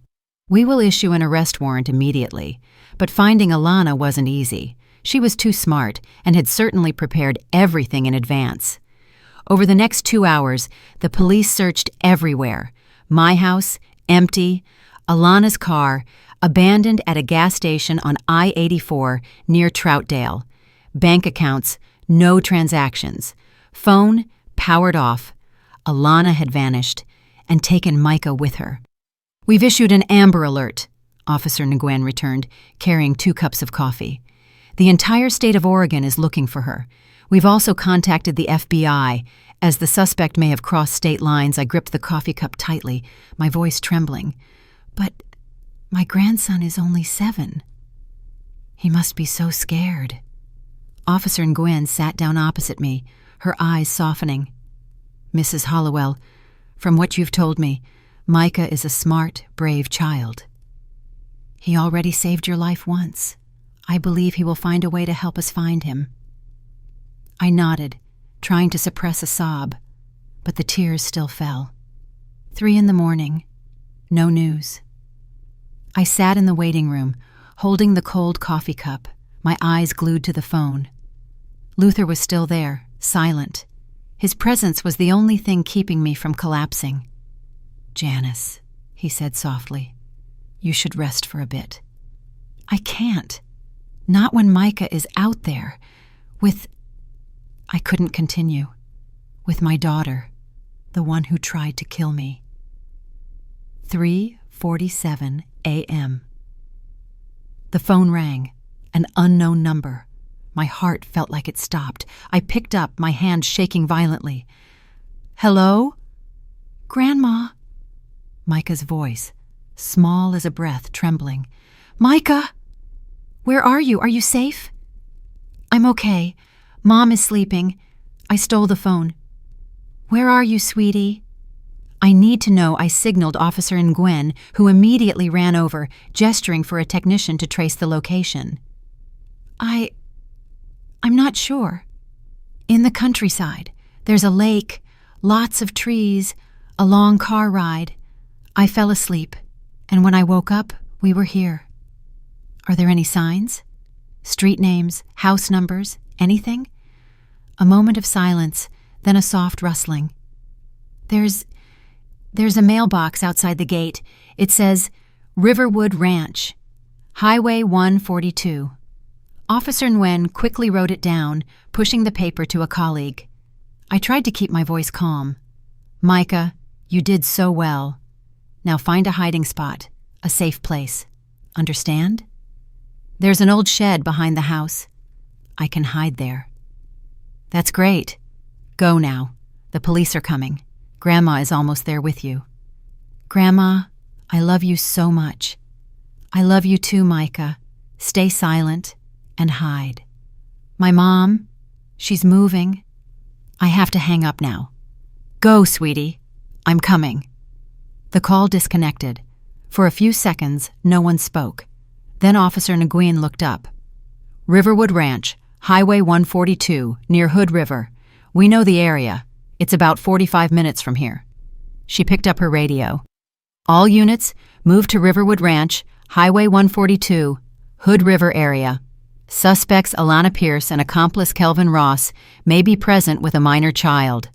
Speaker 1: We will issue an arrest warrant immediately, but finding Alana wasn't easy. She was too smart and had certainly prepared everything in advance. Over the next 2 hours, the police searched everywhere. My house, empty. Alana's car, abandoned at a gas station on I-84 near Troutdale. Bank accounts, no transactions. Phone, powered off. Alana had vanished and taken Micah with her. "We've issued an Amber Alert," Officer Nguyen returned, carrying 2 cups of coffee. "The entire state of Oregon is looking for her. We've also contacted the FBI. As the suspect may have crossed state lines, I gripped the coffee cup tightly, my voice trembling. But my grandson is only 7. He must be so scared." Officer Nguyen sat down opposite me, her eyes softening. "Mrs. Hollowell, from what you've told me, Micah is a smart, brave child." He already saved your life once. I believe he will find a way to help us find him." I nodded, trying to suppress a sob, but the tears still fell. 3 a.m, no news. I sat in the waiting room, holding the cold coffee cup, my eyes glued to the phone. Luther was still there, silent. His presence was the only thing keeping me from collapsing. "Janice," he said softly, "you should rest for a bit." "I can't. Not when Micah is out there. With—" I couldn't continue. "With my daughter, the one who tried to kill me." 3:47 a.m. The phone rang, an unknown number. My heart felt like it stopped. I picked up, my hand shaking violently. "Hello?" "Grandma." Micah's voice, small as a breath, trembling. "Micah! Where are you? Are you safe?" "I'm okay. Mom is sleeping." I stole the phone. "Where are you, sweetie?" I need to know. I signaled Officer Nguyen, who immediately ran over, gesturing for a technician to trace the location. I'm not sure. In the countryside. There's a lake, lots of trees, a long car ride. I fell asleep, and when I woke up, we were here. Are there any signs? Street names, house numbers, anything? A moment of silence, then a soft rustling. There's a mailbox outside the gate. It says, Riverwood Ranch, Highway 142. Officer Nguyen quickly wrote it down, pushing the paper to a colleague. I tried to keep my voice calm. "Micah, you did so well. Now find a hiding spot, a safe place. Understand? There's an old shed behind the house. I can hide there." "That's great. Go now. The police are coming. Grandma is almost there with you." "Grandma, I love you so much." "I love you too, Micah. Stay silent and hide." "My mom, she's moving." I have to hang up now. "Go, sweetie. I'm coming." The call disconnected. For a few seconds, no one spoke. Then Officer Nguyen looked up. "Riverwood Ranch, Highway 142, near Hood River. We know the area. It's about 45 minutes from here." She picked up her radio. "All units, move to Riverwood Ranch, Highway 142, Hood River area. Suspects Alana Pierce and accomplice Kelvin Ross may be present with a minor child.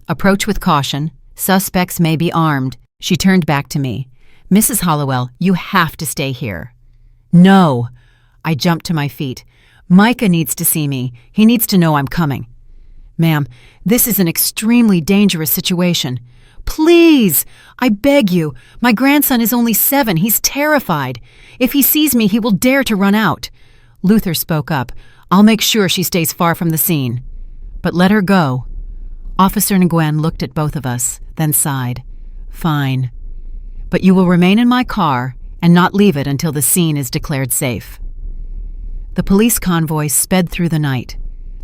Speaker 1: Approach with caution. Suspects may be armed." She turned back to me. "Mrs. Hollowell, you have to stay here." "No!" I jumped to my feet. "Micah needs to see me. He needs to know I'm coming." "Ma'am, this is an extremely dangerous situation. Please! I beg you. My grandson is only 7. He's terrified. If he sees me, he will dare to run out." Luther spoke up. "I'll make sure she stays far from the scene." "But let her go." Officer Nguyen looked at both of us, then sighed. "Fine. But you will remain in my car and not leave it until the scene is declared safe." The police convoy sped through the night.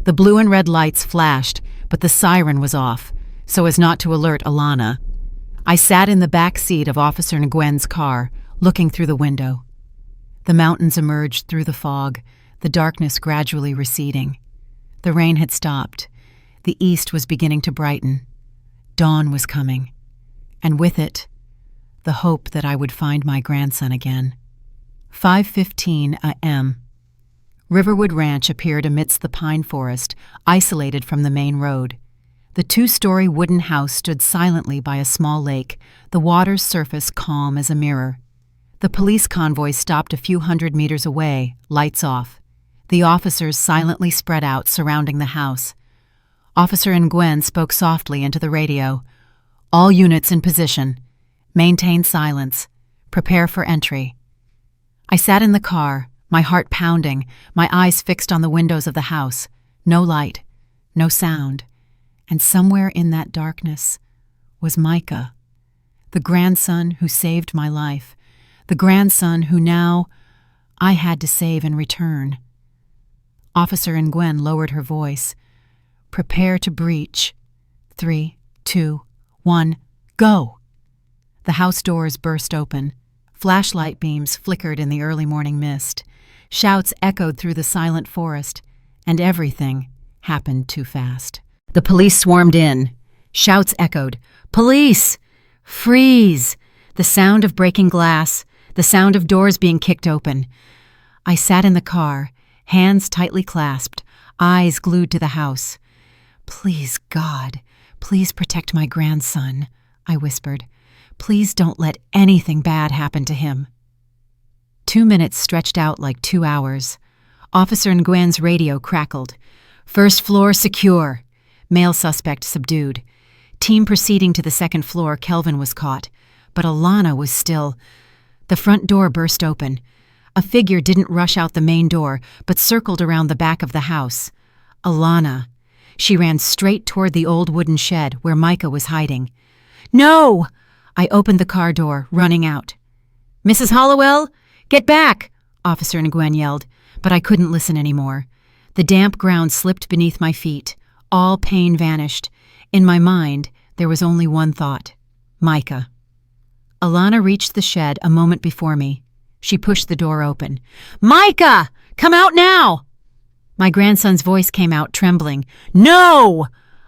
Speaker 1: The blue and red lights flashed, but the siren was off, so as not to alert Alana. I sat in the back seat of Officer Nguyen's car, looking through the window. The mountains emerged through the fog, the darkness gradually receding. The rain had stopped. The east was beginning to brighten. Dawn was coming, and with it, the hope that I would find my grandson again. 5:15 a.m. Riverwood Ranch appeared amidst the pine forest, isolated from the main road. The 2-story wooden house stood silently by a small lake, the water's surface calm as a mirror. The police convoy stopped a few hundred meters away, lights off. The officers silently spread out, surrounding the house. Officer Nguyen spoke softly into the radio. "All units in position. Maintain silence. Prepare for entry." I sat in the car, my heart pounding, my eyes fixed on the windows of the house. No light, no sound. And somewhere in that darkness was Micah, the grandson who saved my life, the grandson who now I had to save in return. Officer Nguyen lowered her voice. "Prepare to breach. 3, 2, 1, go!" The house doors burst open. Flashlight beams flickered in the early morning mist. Shouts echoed through the silent forest, and everything happened too fast. The police swarmed in. Shouts echoed. Police! Freeze! The sound of breaking glass, the sound of doors being kicked open. I sat in the car, hands tightly clasped, eyes glued to the house. Please, God, please protect my grandson, I whispered. Please don't let anything bad happen to him. 2 minutes stretched out like 2 hours. Officer Nguyen's radio crackled. First floor secure. Male suspect subdued. Team proceeding to the second floor, Kelvin was caught. But Alana was still. The front door burst open. A figure didn't rush out the main door, but circled around the back of the house. Alana. She ran straight toward the old wooden shed where Micah was hiding. No! I opened the car door, running out. Mrs. Hollowell, get back! Officer Nguyen yelled, but I couldn't listen anymore. The damp ground slipped beneath my feet. All pain vanished. In my mind, there was only one thought. Micah. Alana reached the shed a moment before me. She pushed the door open. Micah! Come out now! My grandson's voice came out, trembling. No!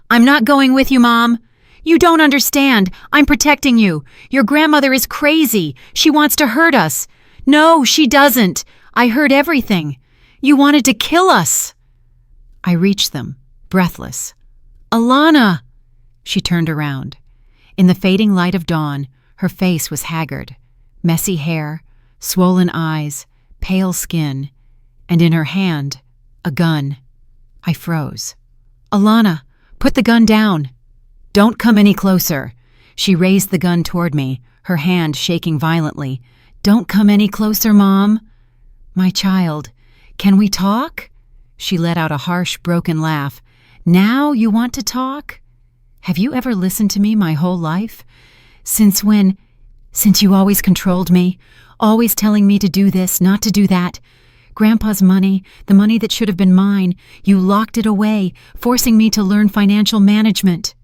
Speaker 1: I'm not going with you, Mom. You don't understand. I'm protecting you. Your grandmother is crazy. She wants to hurt us. No, she doesn't. I heard everything. You wanted to kill us. I reached them, breathless. Alana! She turned around. In the fading light of dawn, her face was haggard. Messy hair, swollen eyes, pale skin, and in her hand, a gun. I froze. Alana, put the gun down. Don't come any closer. She raised the gun toward me, her hand shaking violently. Don't come any closer, Mom. My child, can we talk? She let out a harsh, broken laugh. Now you want to talk? Have you ever listened to me my whole life? Since when? Since you always controlled me, always telling me to do this, not to do that. Grandpa's money, the money that should have been mine, you locked it away, forcing me to learn financial management.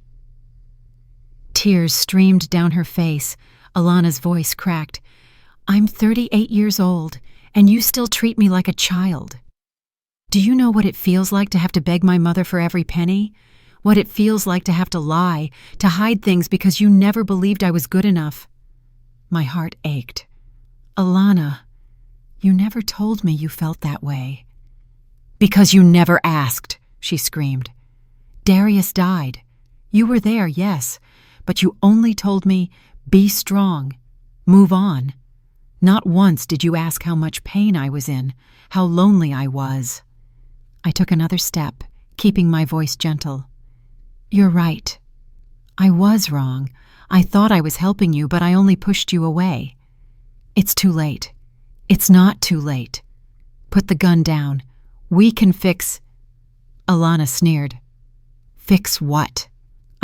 Speaker 1: Tears streamed down her face. Alana's voice cracked. I'm 38 years old, and you still treat me like a child. Do you know what it feels like to have to beg my mother for every penny? What it feels like to have to lie, to hide things because you never believed I was good enough? My heart ached. Alana, you never told me you felt that way. Because you never asked, she screamed. Darius died. You were there, yes, but you only told me, be strong, move on. Not once did you ask how much pain I was in, how lonely I was. I took another step, keeping my voice gentle. You're right. I was wrong. I thought I was helping you, but I only pushed you away. It's too late. It's not too late. Put the gun down. We can fix... Alana sneered. Fix what?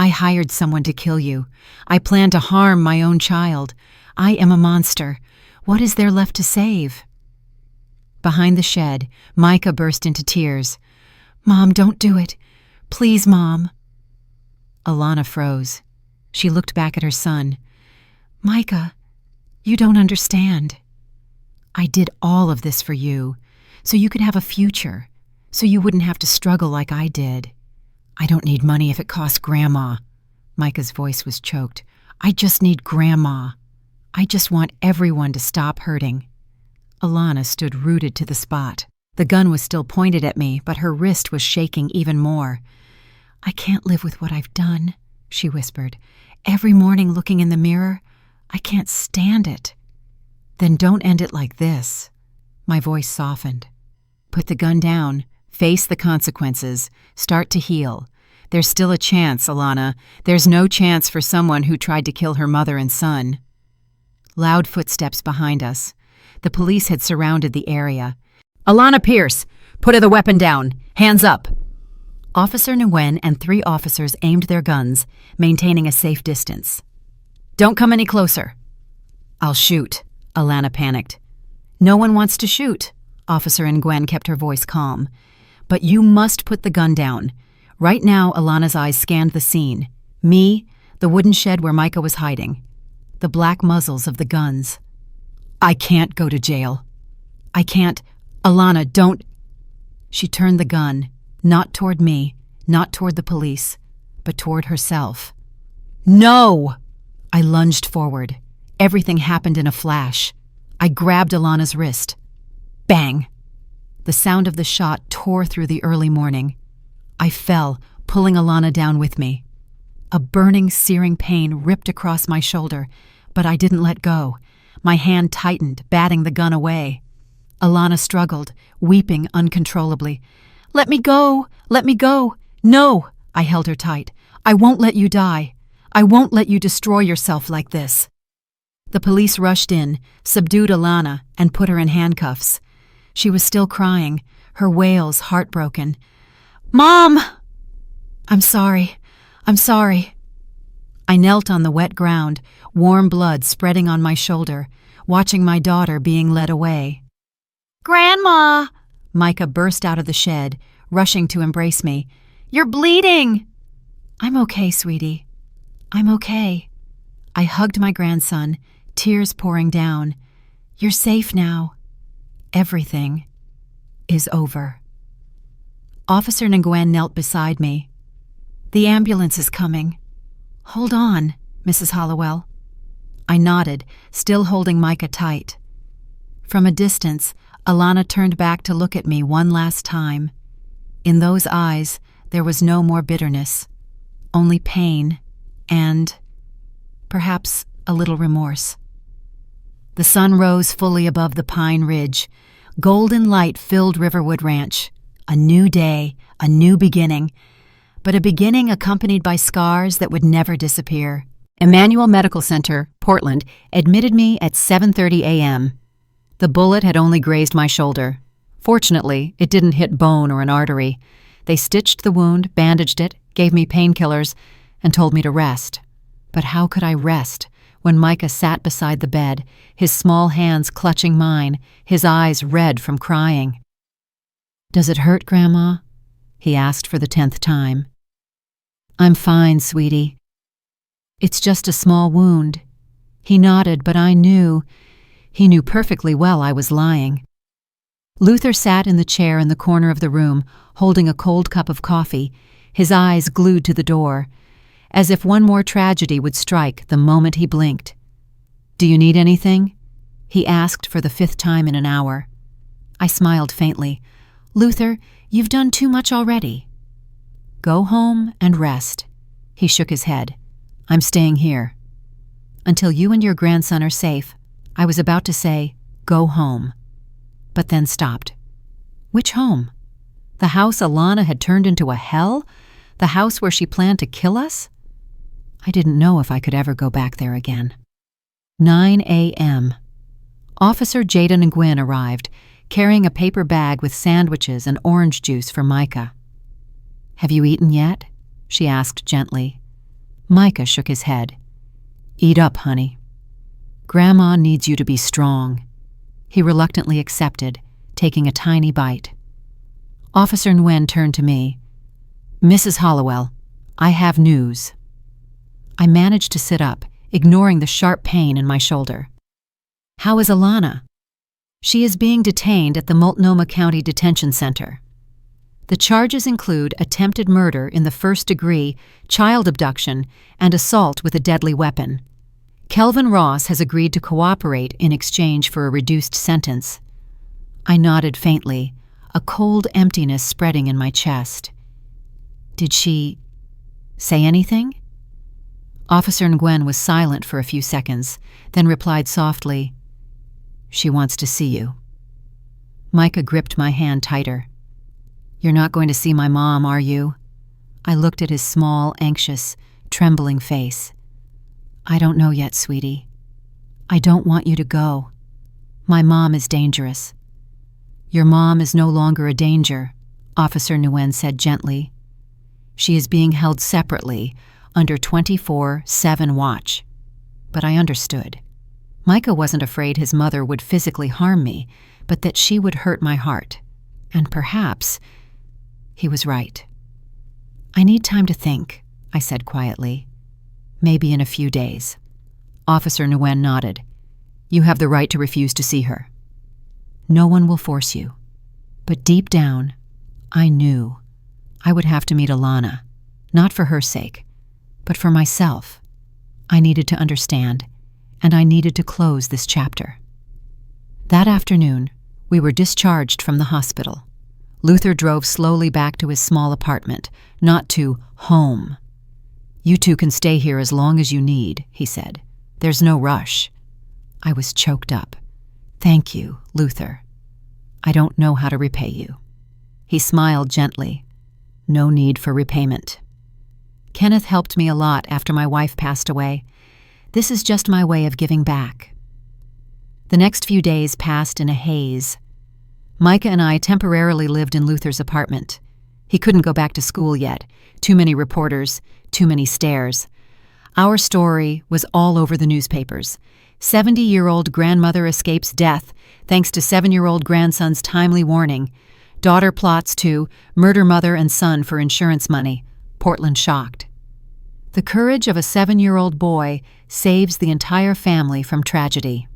Speaker 1: I hired someone to kill you. I plan to harm my own child. I am a monster. What is there left to save? Behind the shed, Micah burst into tears. Mom, don't do it. Please, Mom. Alana froze. She looked back at her son. Micah, you don't understand. I did all of this for you, so you could have a future, so you wouldn't have to struggle like I did. I don't need money if it costs Grandma. Micah's voice was choked. I just need Grandma. I just want everyone to stop hurting. Alana stood rooted to the spot. The gun was still pointed at me, but her wrist was shaking even more. I can't live with what I've done, she whispered. Every morning looking in the mirror, I can't stand it. Then don't end it like this. My voice softened. Put the gun down, face the consequences, start to heal. There's still a chance, Alana. There's no chance for someone who tried to kill her mother and son. Loud footsteps behind us. The police had surrounded the area. Alana Pierce, put the weapon down. Hands up. Officer Nguyen and 3 officers aimed their guns, maintaining a safe distance. Don't come any closer. I'll shoot, Alana panicked. No one wants to shoot. Officer Nguyen kept her voice calm. But you must put the gun down. Right now, Alana's eyes scanned the scene. Me, the wooden shed where Micah was hiding. The black muzzles of the guns. I can't go to jail. I can't. Alana, don't. She turned the gun, not toward me, not toward the police, but toward herself. No! I lunged forward. Everything happened in a flash. I grabbed Alana's wrist. Bang! The sound of the shot tore through the early morning. I fell, pulling Alana down with me. A burning, searing pain ripped across my shoulder, but I didn't let go. My hand tightened, batting the gun away. Alana struggled, weeping uncontrollably. Let me go! Let me go! No! I held her tight. I won't let you die. I won't let you destroy yourself like this. The police rushed in, subdued Alana, and put her in handcuffs. She was still crying, her wails heartbroken. Mom! I'm sorry. I'm sorry. I knelt on the wet ground, warm blood spreading on my shoulder, watching my daughter being led away. Grandma! Micah burst out of the shed, rushing to embrace me. You're bleeding! I'm okay, sweetie. I'm okay. I hugged my grandson, tears pouring down. You're safe now. Everything is over. Officer Nguyen knelt beside me. The ambulance is coming. Hold on, Mrs. Hollowell. I nodded, still holding Micah tight. From a distance, Alana turned back to look at me one last time. In those eyes, there was no more bitterness, only pain and, perhaps, a little remorse. The sun rose fully above the pine ridge. Golden light filled Riverwood Ranch. A new day, a new beginning, but a beginning accompanied by scars that would never disappear. Emmanuel Medical Center, Portland, admitted me at 7:30 a.m. The bullet had only grazed my shoulder. Fortunately, it didn't hit bone or an artery. They stitched the wound, bandaged it, gave me painkillers, and told me to rest. But how could I rest when Micah sat beside the bed, his small hands clutching mine, his eyes red from crying? Does it hurt, Grandma? He asked for the 10th time. I'm fine, sweetie. It's just a small wound. He nodded, but I knew. He knew perfectly well I was lying. Luther sat in the chair in the corner of the room, holding a cold cup of coffee, his eyes glued to the door, as if one more tragedy would strike the moment he blinked. Do you need anything? He asked for the 5th time in an hour. I smiled faintly. Luther, you've done too much already. Go home and rest. He shook his head. I'm staying here. Until you and your grandson are safe, I was about to say, go home, but then stopped. Which home? The house Alana had turned into a hell? The house where she planned to kill us? I didn't know if I could ever go back there again. 9 a.m. Officer Jaden Nguyen arrived, carrying a paper bag with sandwiches and orange juice for Micah. Have you eaten yet? She asked gently. Micah shook his head. Eat up, honey. Grandma needs you to be strong. He reluctantly accepted, taking a tiny bite. Officer Nguyen turned to me. Mrs. Hollowell, I have news. I managed to sit up, ignoring the sharp pain in my shoulder. How is Alana? She is being detained at the Multnomah County Detention Center. The charges include attempted murder in the 1st degree, child abduction, and assault with a deadly weapon. Kelvin Ross has agreed to cooperate in exchange for a reduced sentence. I nodded faintly, a cold emptiness spreading in my chest. Did she say anything? Officer Nguyen was silent for a few seconds, then replied softly, She wants to see you. Micah gripped my hand tighter. You're not going to see my mom, are you? I looked at his small, anxious, trembling face. I don't know yet, sweetie. I don't want you to go. My mom is dangerous. Your mom is no longer a danger, Officer Nguyen said gently. She is being held separately, under 24/7 watch. But I understood. Micah wasn't afraid his mother would physically harm me, but that she would hurt my heart. And perhaps he was right. I need time to think, I said quietly. Maybe in a few days. Officer Nguyen nodded. You have the right to refuse to see her. No one will force you. But deep down, I knew I would have to meet Alana, not for her sake, but for myself. I needed to understand, and I needed to close this chapter. That afternoon, we were discharged from the hospital. Luther drove slowly back to his small apartment, not to home. "You two can stay here as long as you need," he said. "There's no rush." I was choked up. "Thank you, Luther. I don't know how to repay you." He smiled gently. "No need for repayment. Kenneth helped me a lot after my wife passed away. This is just my way of giving back." The next few days passed in a haze. Micah and I temporarily lived in Luther's apartment. He couldn't go back to school yet. Too many reporters, too many stares. Our story was all over the newspapers. 70-year-old grandmother escapes death thanks to 7-year-old grandson's timely warning. Daughter plots to murder mother and son for insurance money. Portland shocked. The courage of a 7-year-old boy saves the entire family from tragedy.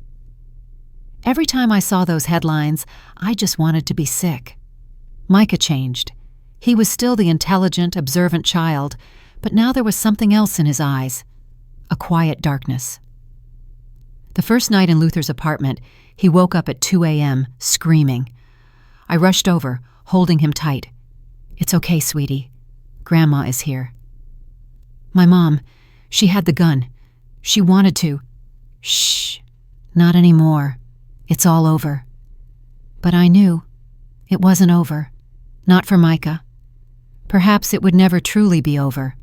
Speaker 1: Every time I saw those headlines, I just wanted to be sick. Micah changed. He was still the intelligent, observant child, but now there was something else in his eyes, a quiet darkness. The first night in Luther's apartment, he woke up at 2 a.m., screaming. I rushed over, holding him tight. "It's okay, sweetie. Grandma is here." "My mom, she had the gun. She wanted to." "Shh, not anymore. It's all over." But I knew it wasn't over. Not for Micah. Perhaps it would never truly be over.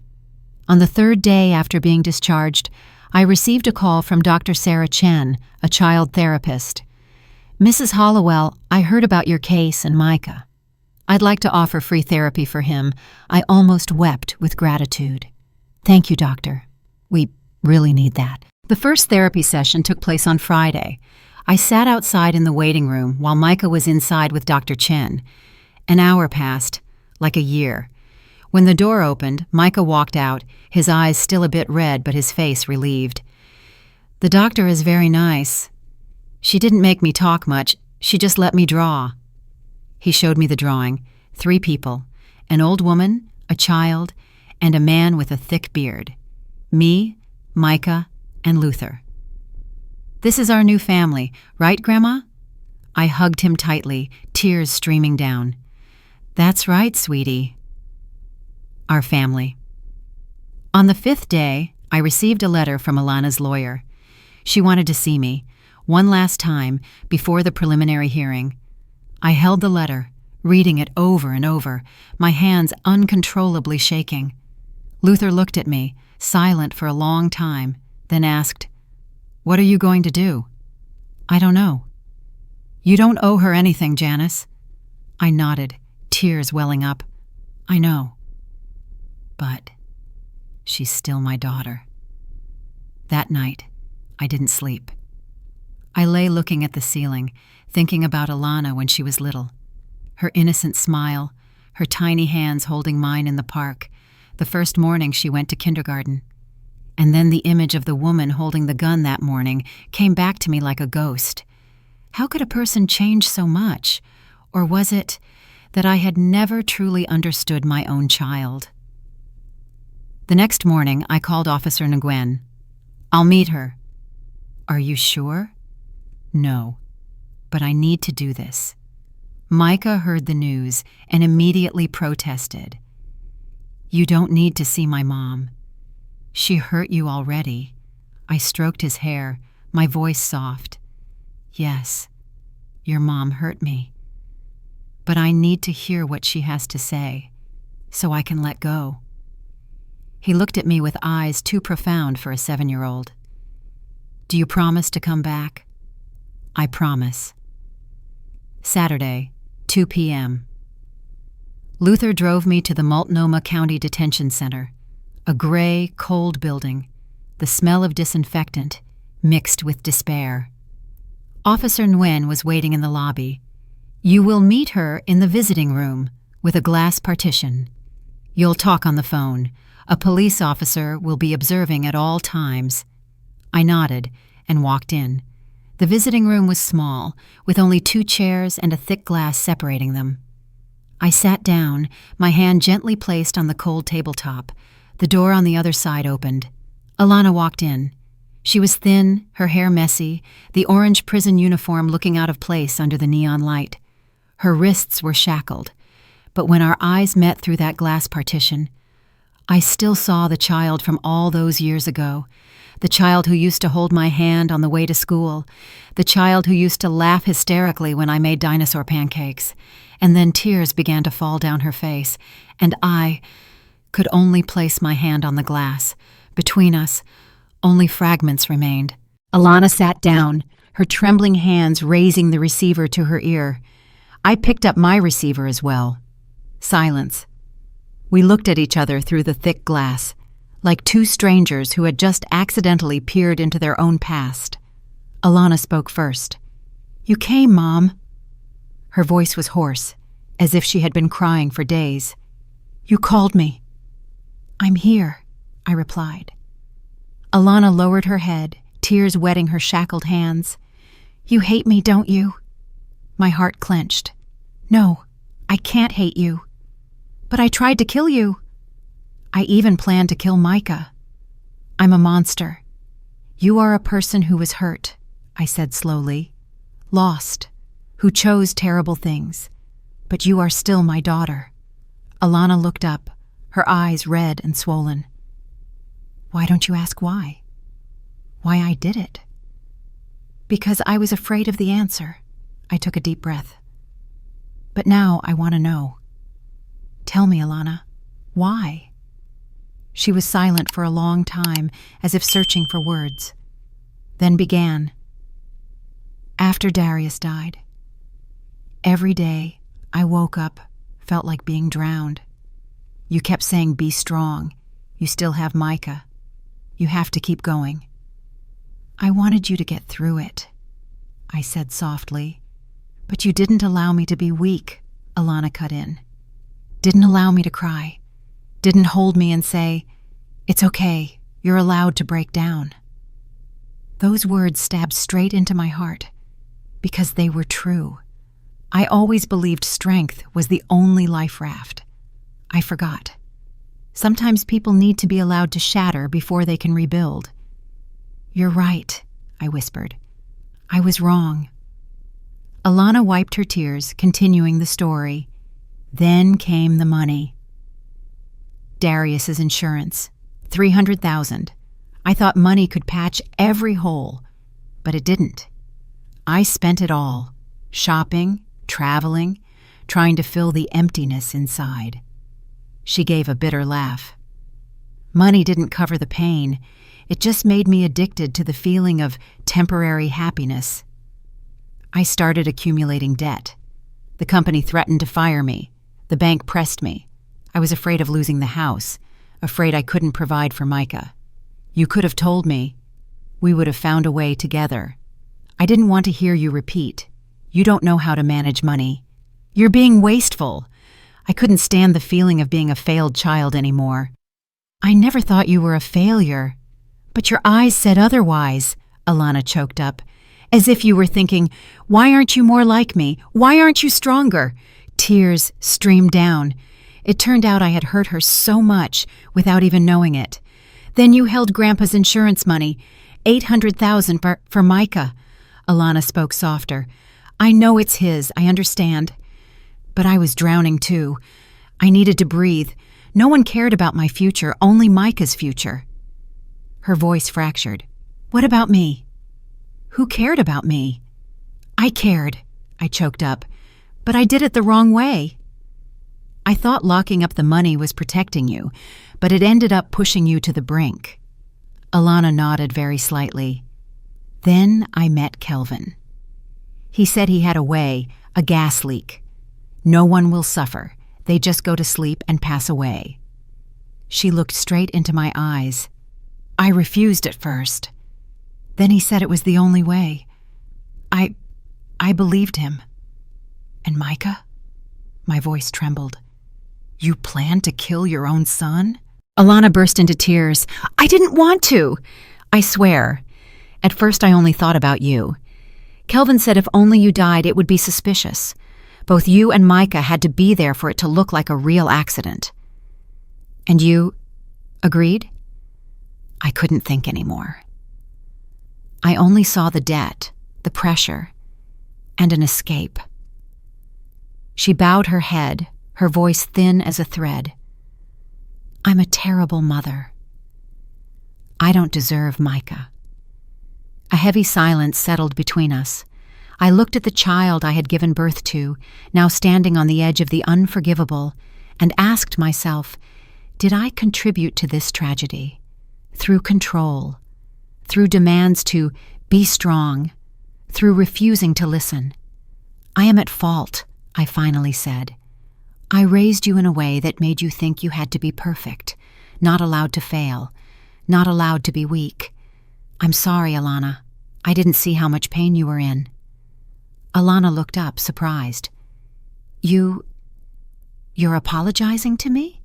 Speaker 1: On the third day after being discharged, I received a call from Dr. Sarah Chen, a child therapist. "Mrs. Hollowell, I heard about your case and Micah. I'd like to offer free therapy for him." I almost wept with gratitude. "Thank you, doctor. We really need that." The first therapy session took place on Friday. I sat outside in the waiting room while Micah was inside with Dr. Chen. An hour passed, like a year. When the door opened, Micah walked out, his eyes still a bit red but his face relieved. "The doctor is very nice. She didn't make me talk much, she just let me draw." He showed me the drawing. 3 people, an old woman, a child, and a man with a thick beard. Me, Micah, and Luther. "This is our new family, right, Grandma?" I hugged him tightly, tears streaming down. "That's right, sweetie." Our family. On the 5th day, I received a letter from Alana's lawyer. She wanted to see me, one last time, before the preliminary hearing. I held the letter, reading it over and over, my hands uncontrollably shaking. Luther looked at me, silent for a long time, then asked, "What are you going to do?" "I don't know." "You don't owe her anything, Janice." I nodded, tears welling up. "I know. But she's still my daughter." That night, I didn't sleep. I lay looking at the ceiling, thinking about Alana when she was little. Her innocent smile, her tiny hands holding mine in the park, the first morning she went to kindergarten. And then the image of the woman holding the gun that morning came back to me like a ghost. How could a person change so much? Or was it that I had never truly understood my own child? The next morning, I called Officer Nguyen. "I'll meet her." "Are you sure?" "No, but I need to do this." Micah heard the news and immediately protested. "You don't need to see my mom. She hurt you already." I stroked his hair, my voice soft. "Yes, your mom hurt me. But I need to hear what she has to say, so I can let go." He looked at me with eyes too profound for a 7-year-old. "Do you promise to come back?" "I promise." Saturday, 2 p.m. Luther drove me to the Multnomah County Detention Center, a gray, cold building, the smell of disinfectant mixed with despair. Officer Nguyen was waiting in the lobby. "You will meet her in the visiting room with a glass partition. You'll talk on the phone. A police officer will be observing at all times." I nodded and walked in. The visiting room was small, with only 2 chairs and a thick glass separating them. I sat down, my hand gently placed on the cold tabletop. The door on the other side opened. Alana walked in. She was thin, her hair messy, the orange prison uniform looking out of place under the neon light. Her wrists were shackled, but when our eyes met through that glass partition, I still saw the child from all those years ago, the child who used to hold my hand on the way to school, the child who used to laugh hysterically when I made dinosaur pancakes, and then tears began to fall down her face, and I could only place my hand on the glass. Between us, only fragments remained. Alana sat down, her trembling hands raising the receiver to her ear. I picked up my receiver as well. Silence. We looked at each other through the thick glass, like 2 strangers who had just accidentally peered into their own past. Alana spoke first. "You came, Mom." Her voice was hoarse, as if she had been crying for days. "You called me." "I'm here," I replied. Alana lowered her head, tears wetting her shackled hands. "You hate me, don't you?" My heart clenched. "No, I can't hate you." "But I tried to kill you." "I even planned to kill Micah." "I'm a monster." "You are a person who was hurt," I said slowly. "Lost, who chose terrible things. But you are still my daughter." Alana looked up, her eyes red and swollen. "Why don't you ask why? Why I did it?" "Because I was afraid of the answer." I took a deep breath. "But now I want to know. Tell me, Alana, why?" She was silent for a long time, as if searching for words. Then began. "After Darius died, every day I woke up, felt like being drowned. You kept saying, 'Be strong. You still have Micah. You have to keep going.' I wanted you to get through it," I said softly. "But you didn't allow me to be weak," Alana cut in. "Didn't allow me to cry. Didn't hold me and say, 'It's okay, you're allowed to break down.'" Those words stabbed straight into my heart, because they were true. I always believed strength was the only life raft. I forgot. Sometimes people need to be allowed to shatter before they can rebuild. "You're right," I whispered. "I was wrong." Alana wiped her tears, continuing the story. Then came the money. Darius's insurance, $300,000. I thought money could patch every hole, but it didn't. I spent it all, shopping, traveling, trying to fill the emptiness inside. She gave a bitter laugh. Money didn't cover the pain. It just made me addicted to the feeling of temporary happiness. I started accumulating debt. The company threatened to fire me. The bank pressed me. I was afraid of losing the house, afraid I couldn't provide for Micah. You could have told me. We would have found a way together. I didn't want to hear you repeat. "You don't know how to manage money. You're being wasteful." I couldn't stand the feeling of being a failed child anymore. "I never thought you were a failure." "But your eyes said otherwise," Alana choked up, as if you were thinking, "Why aren't you more like me? Why aren't you stronger?" Tears streamed down. It turned out I had hurt her so much without even knowing it. "Then you held Grandpa's insurance money, $800,000 for Micah." Alana spoke softer. "I know it's his, I understand. But I was drowning too. I needed to breathe. No one cared about my future, only Micah's future." Her voice fractured. "What about me?" "Who cared about me?" "I cared," I choked up, "but I did it the wrong way." "I thought locking up the money was protecting you, but it ended up pushing you to the brink." Alana nodded very slightly. "Then I met Kelvin. He said he had a way, a gas leak. No one will suffer. They just go to sleep and pass away." She looked straight into my eyes. I refused at first. Then he said it was the only way. I believed him. "And Micah?" My voice trembled. "You planned to kill your own son?" Alana burst into tears. "I didn't want to. I swear. At first I only thought about you. Kelvin said if only you died, it would be suspicious. Both you and Micah had to be there for it to look like a real accident. And you agreed? I couldn't think anymore. I only saw the debt, the pressure, and an escape. She bowed her head, her voice thin as a thread. I'm a terrible mother. I don't deserve Micah. A heavy silence settled between us. I looked at the child I had given birth to, now standing on the edge of the unforgivable, and asked myself, did I contribute to this tragedy? Through control, through demands to be strong, through refusing to listen. I am at fault, I finally said. I raised you in a way that made you think you had to be perfect, not allowed to fail, not allowed to be weak. I'm sorry, Alana. I didn't see how much pain you were in. Alana looked up, surprised. You're apologizing to me?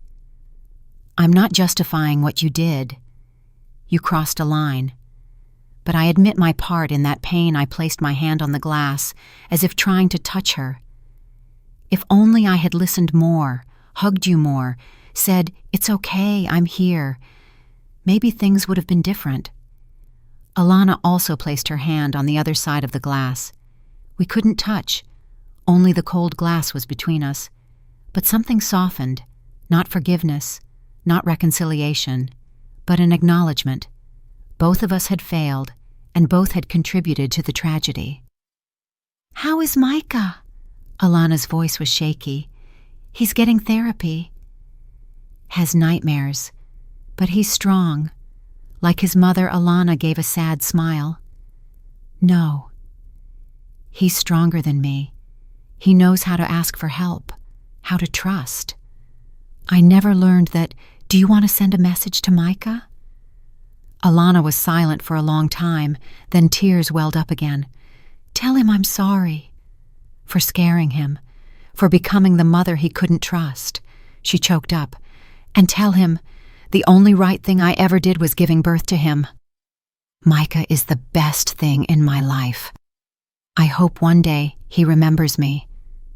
Speaker 1: I'm not justifying what you did. You crossed a line. But I admit my part in that pain. I placed my hand on the glass, as if trying to touch her. If only I had listened more, hugged you more, said, it's okay, I'm here, maybe things would have been different. Alana also placed her hand on the other side of the glass. We couldn't touch. Only the cold glass was between us. But something softened, not forgiveness, not reconciliation, but an acknowledgement. Both of us had failed, and both had contributed to the tragedy. How is Micah? Alana's voice was shaky. He's getting therapy. Has nightmares, but he's strong. Like his mother, Alana gave a sad smile. No. He's stronger than me. He knows how to ask for help, how to trust. I never learned that. Do you want to send a message to Micah? Alana was silent for a long time, then tears welled up again. Tell him I'm sorry. For scaring him, for becoming the mother he couldn't trust. She choked up. And tell him, the only right thing I ever did was giving birth to him. Micah is the best thing in my life. I hope one day he remembers me,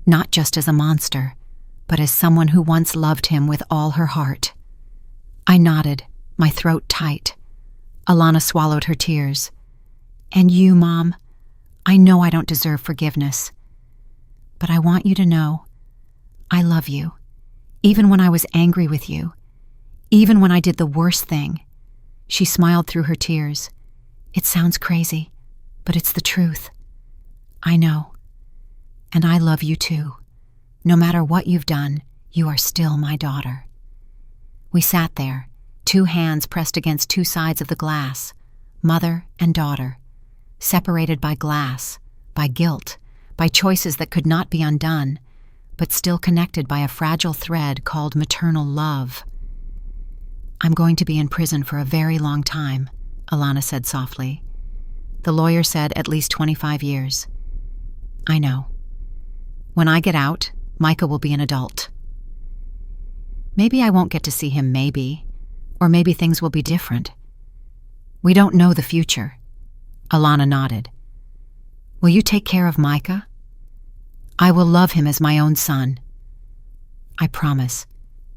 Speaker 1: not just as a monster, but as someone who once loved him with all her heart. I nodded, my throat tight. Alana swallowed her tears. And you, Mom, I know I don't deserve forgiveness. But I want you to know, I love you, even when I was angry with you, even when I did the worst thing. She smiled through her tears. It sounds crazy, but it's the truth. I know. And I love you too. No matter what you've done, you are still my daughter. We sat there, 2 hands pressed against 2 sides of the glass, mother and daughter, separated by glass, by guilt, by choices that could not be undone, but still connected by a fragile thread called maternal love. I'm going to be in prison for a very long time, Alana said softly. The lawyer said at least 25 years. I know. When I get out, Micah will be an adult. Maybe I won't get to see him, or maybe things will be different. We don't know the future. Alana nodded. Will you take care of Micah? I will love him as my own son. I promise.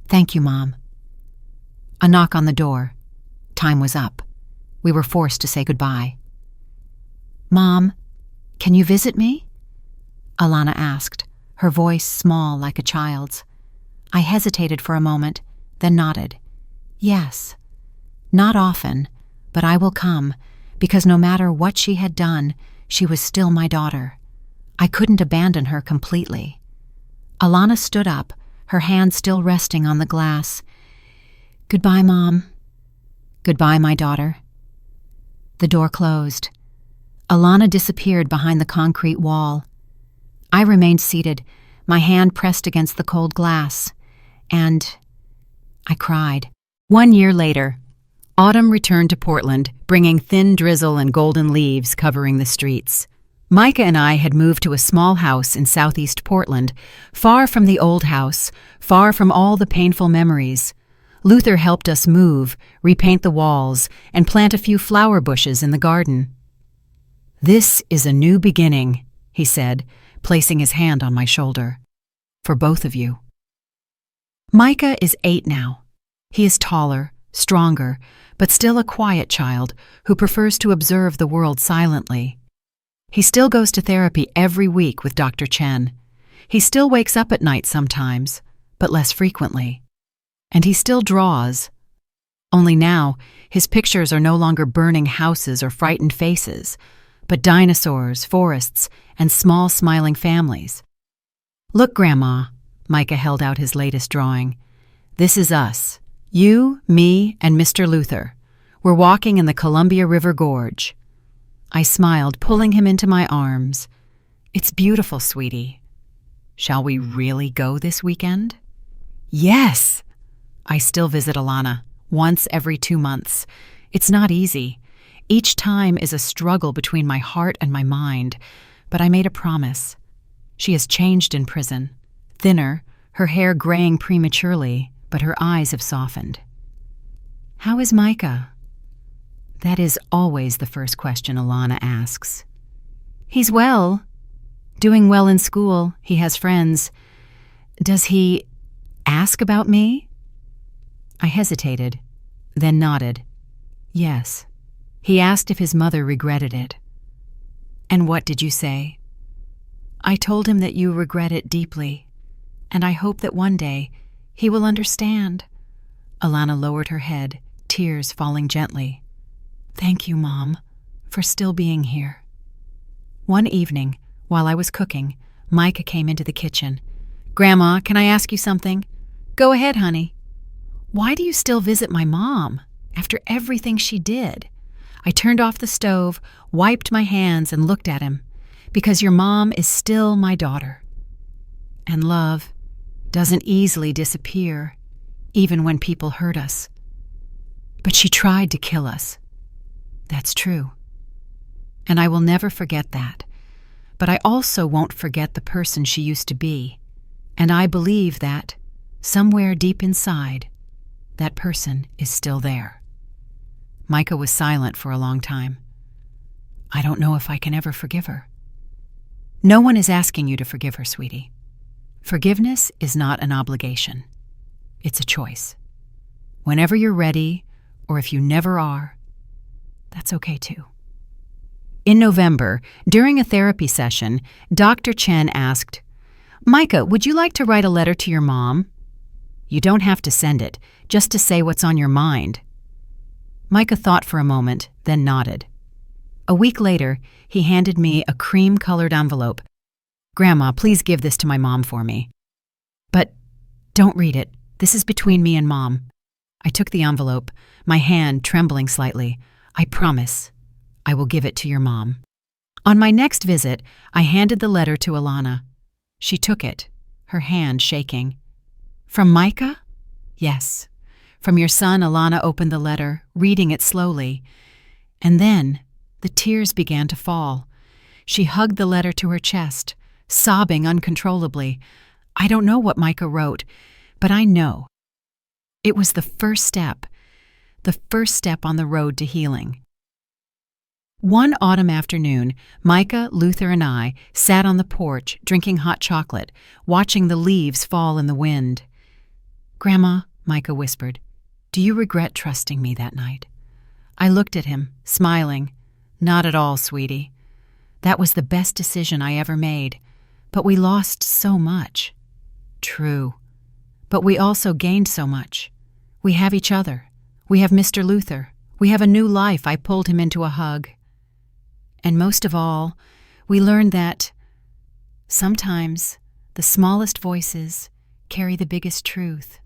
Speaker 1: Thank you, Mom. A knock on the door. Time was up. We were forced to say goodbye. Mom, can you visit me? Alana asked, her voice small like a child's. I hesitated for a moment, then nodded. Yes. Not often, but I will come, because no matter what she had done, she was still my daughter. I couldn't abandon her completely. Alana stood up, her hand still resting on the glass. Goodbye, Mom. Goodbye, my daughter. The door closed. Alana disappeared behind the concrete wall. I remained seated, my hand pressed against the cold glass, and I cried. 1 year later, autumn returned to Portland, bringing thin drizzle and golden leaves covering the streets. Micah and I had moved to a small house in southeast Portland, far from the old house, far from all the painful memories. Luther helped us move, repaint the walls, and plant a few flower bushes in the garden. "This is a new beginning," he said, placing his hand on my shoulder. "For both of you." Micah is 8 now. He is taller, stronger, but still a quiet child who prefers to observe the world silently. He still goes to therapy every week with Dr. Chen. He still wakes up at night sometimes, but less frequently. And he still draws. Only now, his pictures are no longer burning houses or frightened faces, but dinosaurs, forests, and small smiling families. "Look, Grandma," Micah held out his latest drawing. "This is us. You, me, and Mr. Luther. We're walking in the Columbia River Gorge." I smiled, pulling him into my arms. "It's beautiful, sweetie." "Shall we really go this weekend?" "Yes!" I still visit Alana, once every 2 months. It's not easy. Each time is a struggle between my heart and my mind, but I made a promise. She has changed in prison. Thinner, her hair graying prematurely, but her eyes have softened. "How is Micah?" That is always the first question Alana asks. "He's well. Doing well in school. He has friends. Does he ask about me?" I hesitated, then nodded. "Yes. He asked if his mother regretted it." "And what did you say?" "I told him that you regret it deeply, and I hope that one day he will understand." Alana lowered her head, tears falling gently. "Thank you, Mom, for still being here." One evening, while I was cooking, Micah came into the kitchen. "Grandma, can I ask you something?" "Go ahead, honey." "Why do you still visit my mom, after everything she did?" I turned off the stove, wiped my hands, and looked at him. "Because your mom is still my daughter. And love doesn't easily disappear, even when people hurt us. But she tried to kill us." "That's true. And I will never forget that. But I also won't forget the person she used to be. And I believe that, somewhere deep inside, that person is still there." Micah was silent for a long time. "I don't know if I can ever forgive her." "No one is asking you to forgive her, sweetie. Forgiveness is not an obligation. It's a choice. Whenever you're ready, or if you never are, that's okay too." In November, during a therapy session, Dr. Chen asked, "Micah, would you like to write a letter to your mom? You don't have to send it, just to say what's on your mind." Micah thought for a moment, then nodded. A week later, he handed me a cream-colored envelope. "Grandma, please give this to my mom for me. But don't read it. This is between me and Mom." I took the envelope, my hand trembling slightly. "I promise I will give it to your mom." On my next visit, I handed the letter to Alana. She took it, her hand shaking. "From Micah?" "Yes. From your son." Alana opened the letter, reading it slowly. And then the tears began to fall. She hugged the letter to her chest, sobbing uncontrollably. I don't know what Micah wrote, but I know. It was the first step on the road to healing. One autumn afternoon, Micah, Luther, and I sat on the porch drinking hot chocolate, watching the leaves fall in the wind. "Grandma," Micah whispered, "do you regret trusting me that night?" I looked at him, smiling. "Not at all, sweetie. That was the best decision I ever made, but we lost so much." "True. But we also gained so much. We have each other. We have Mr. Luther. We have a new life." I pulled him into a hug. "And most of all, we learned that sometimes the smallest voices carry the biggest truth."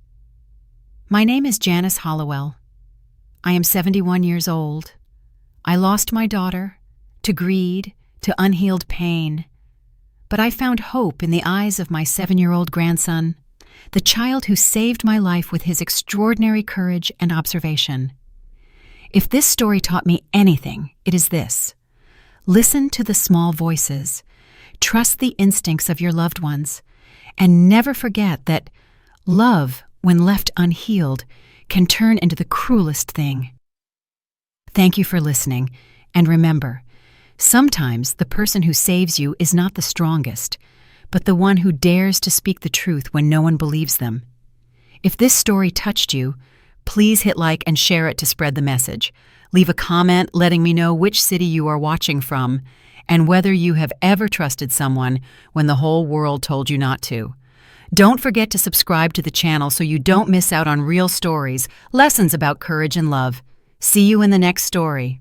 Speaker 1: My name is Janice Hollowell. I am 71 years old. I lost my daughter to greed, to unhealed pain. But I found hope in the eyes of my 7-year-old grandson, the child who saved my life with his extraordinary courage and observation. If this story taught me anything, it is this: listen to the small voices, trust the instincts of your loved ones, and never forget that love, when left unhealed, can turn into the cruelest thing. Thank you for listening, and remember, Sometimes the person who saves you is not the strongest, but the one who dares to speak the truth when no one believes them. If this story touched you, please hit like and share it to spread the message. Leave a comment letting me know which city you are watching from and whether you have ever trusted someone when the whole world told you not to. Don't forget to subscribe to the channel so you don't miss out on real stories, lessons about courage and love. See you in the next story.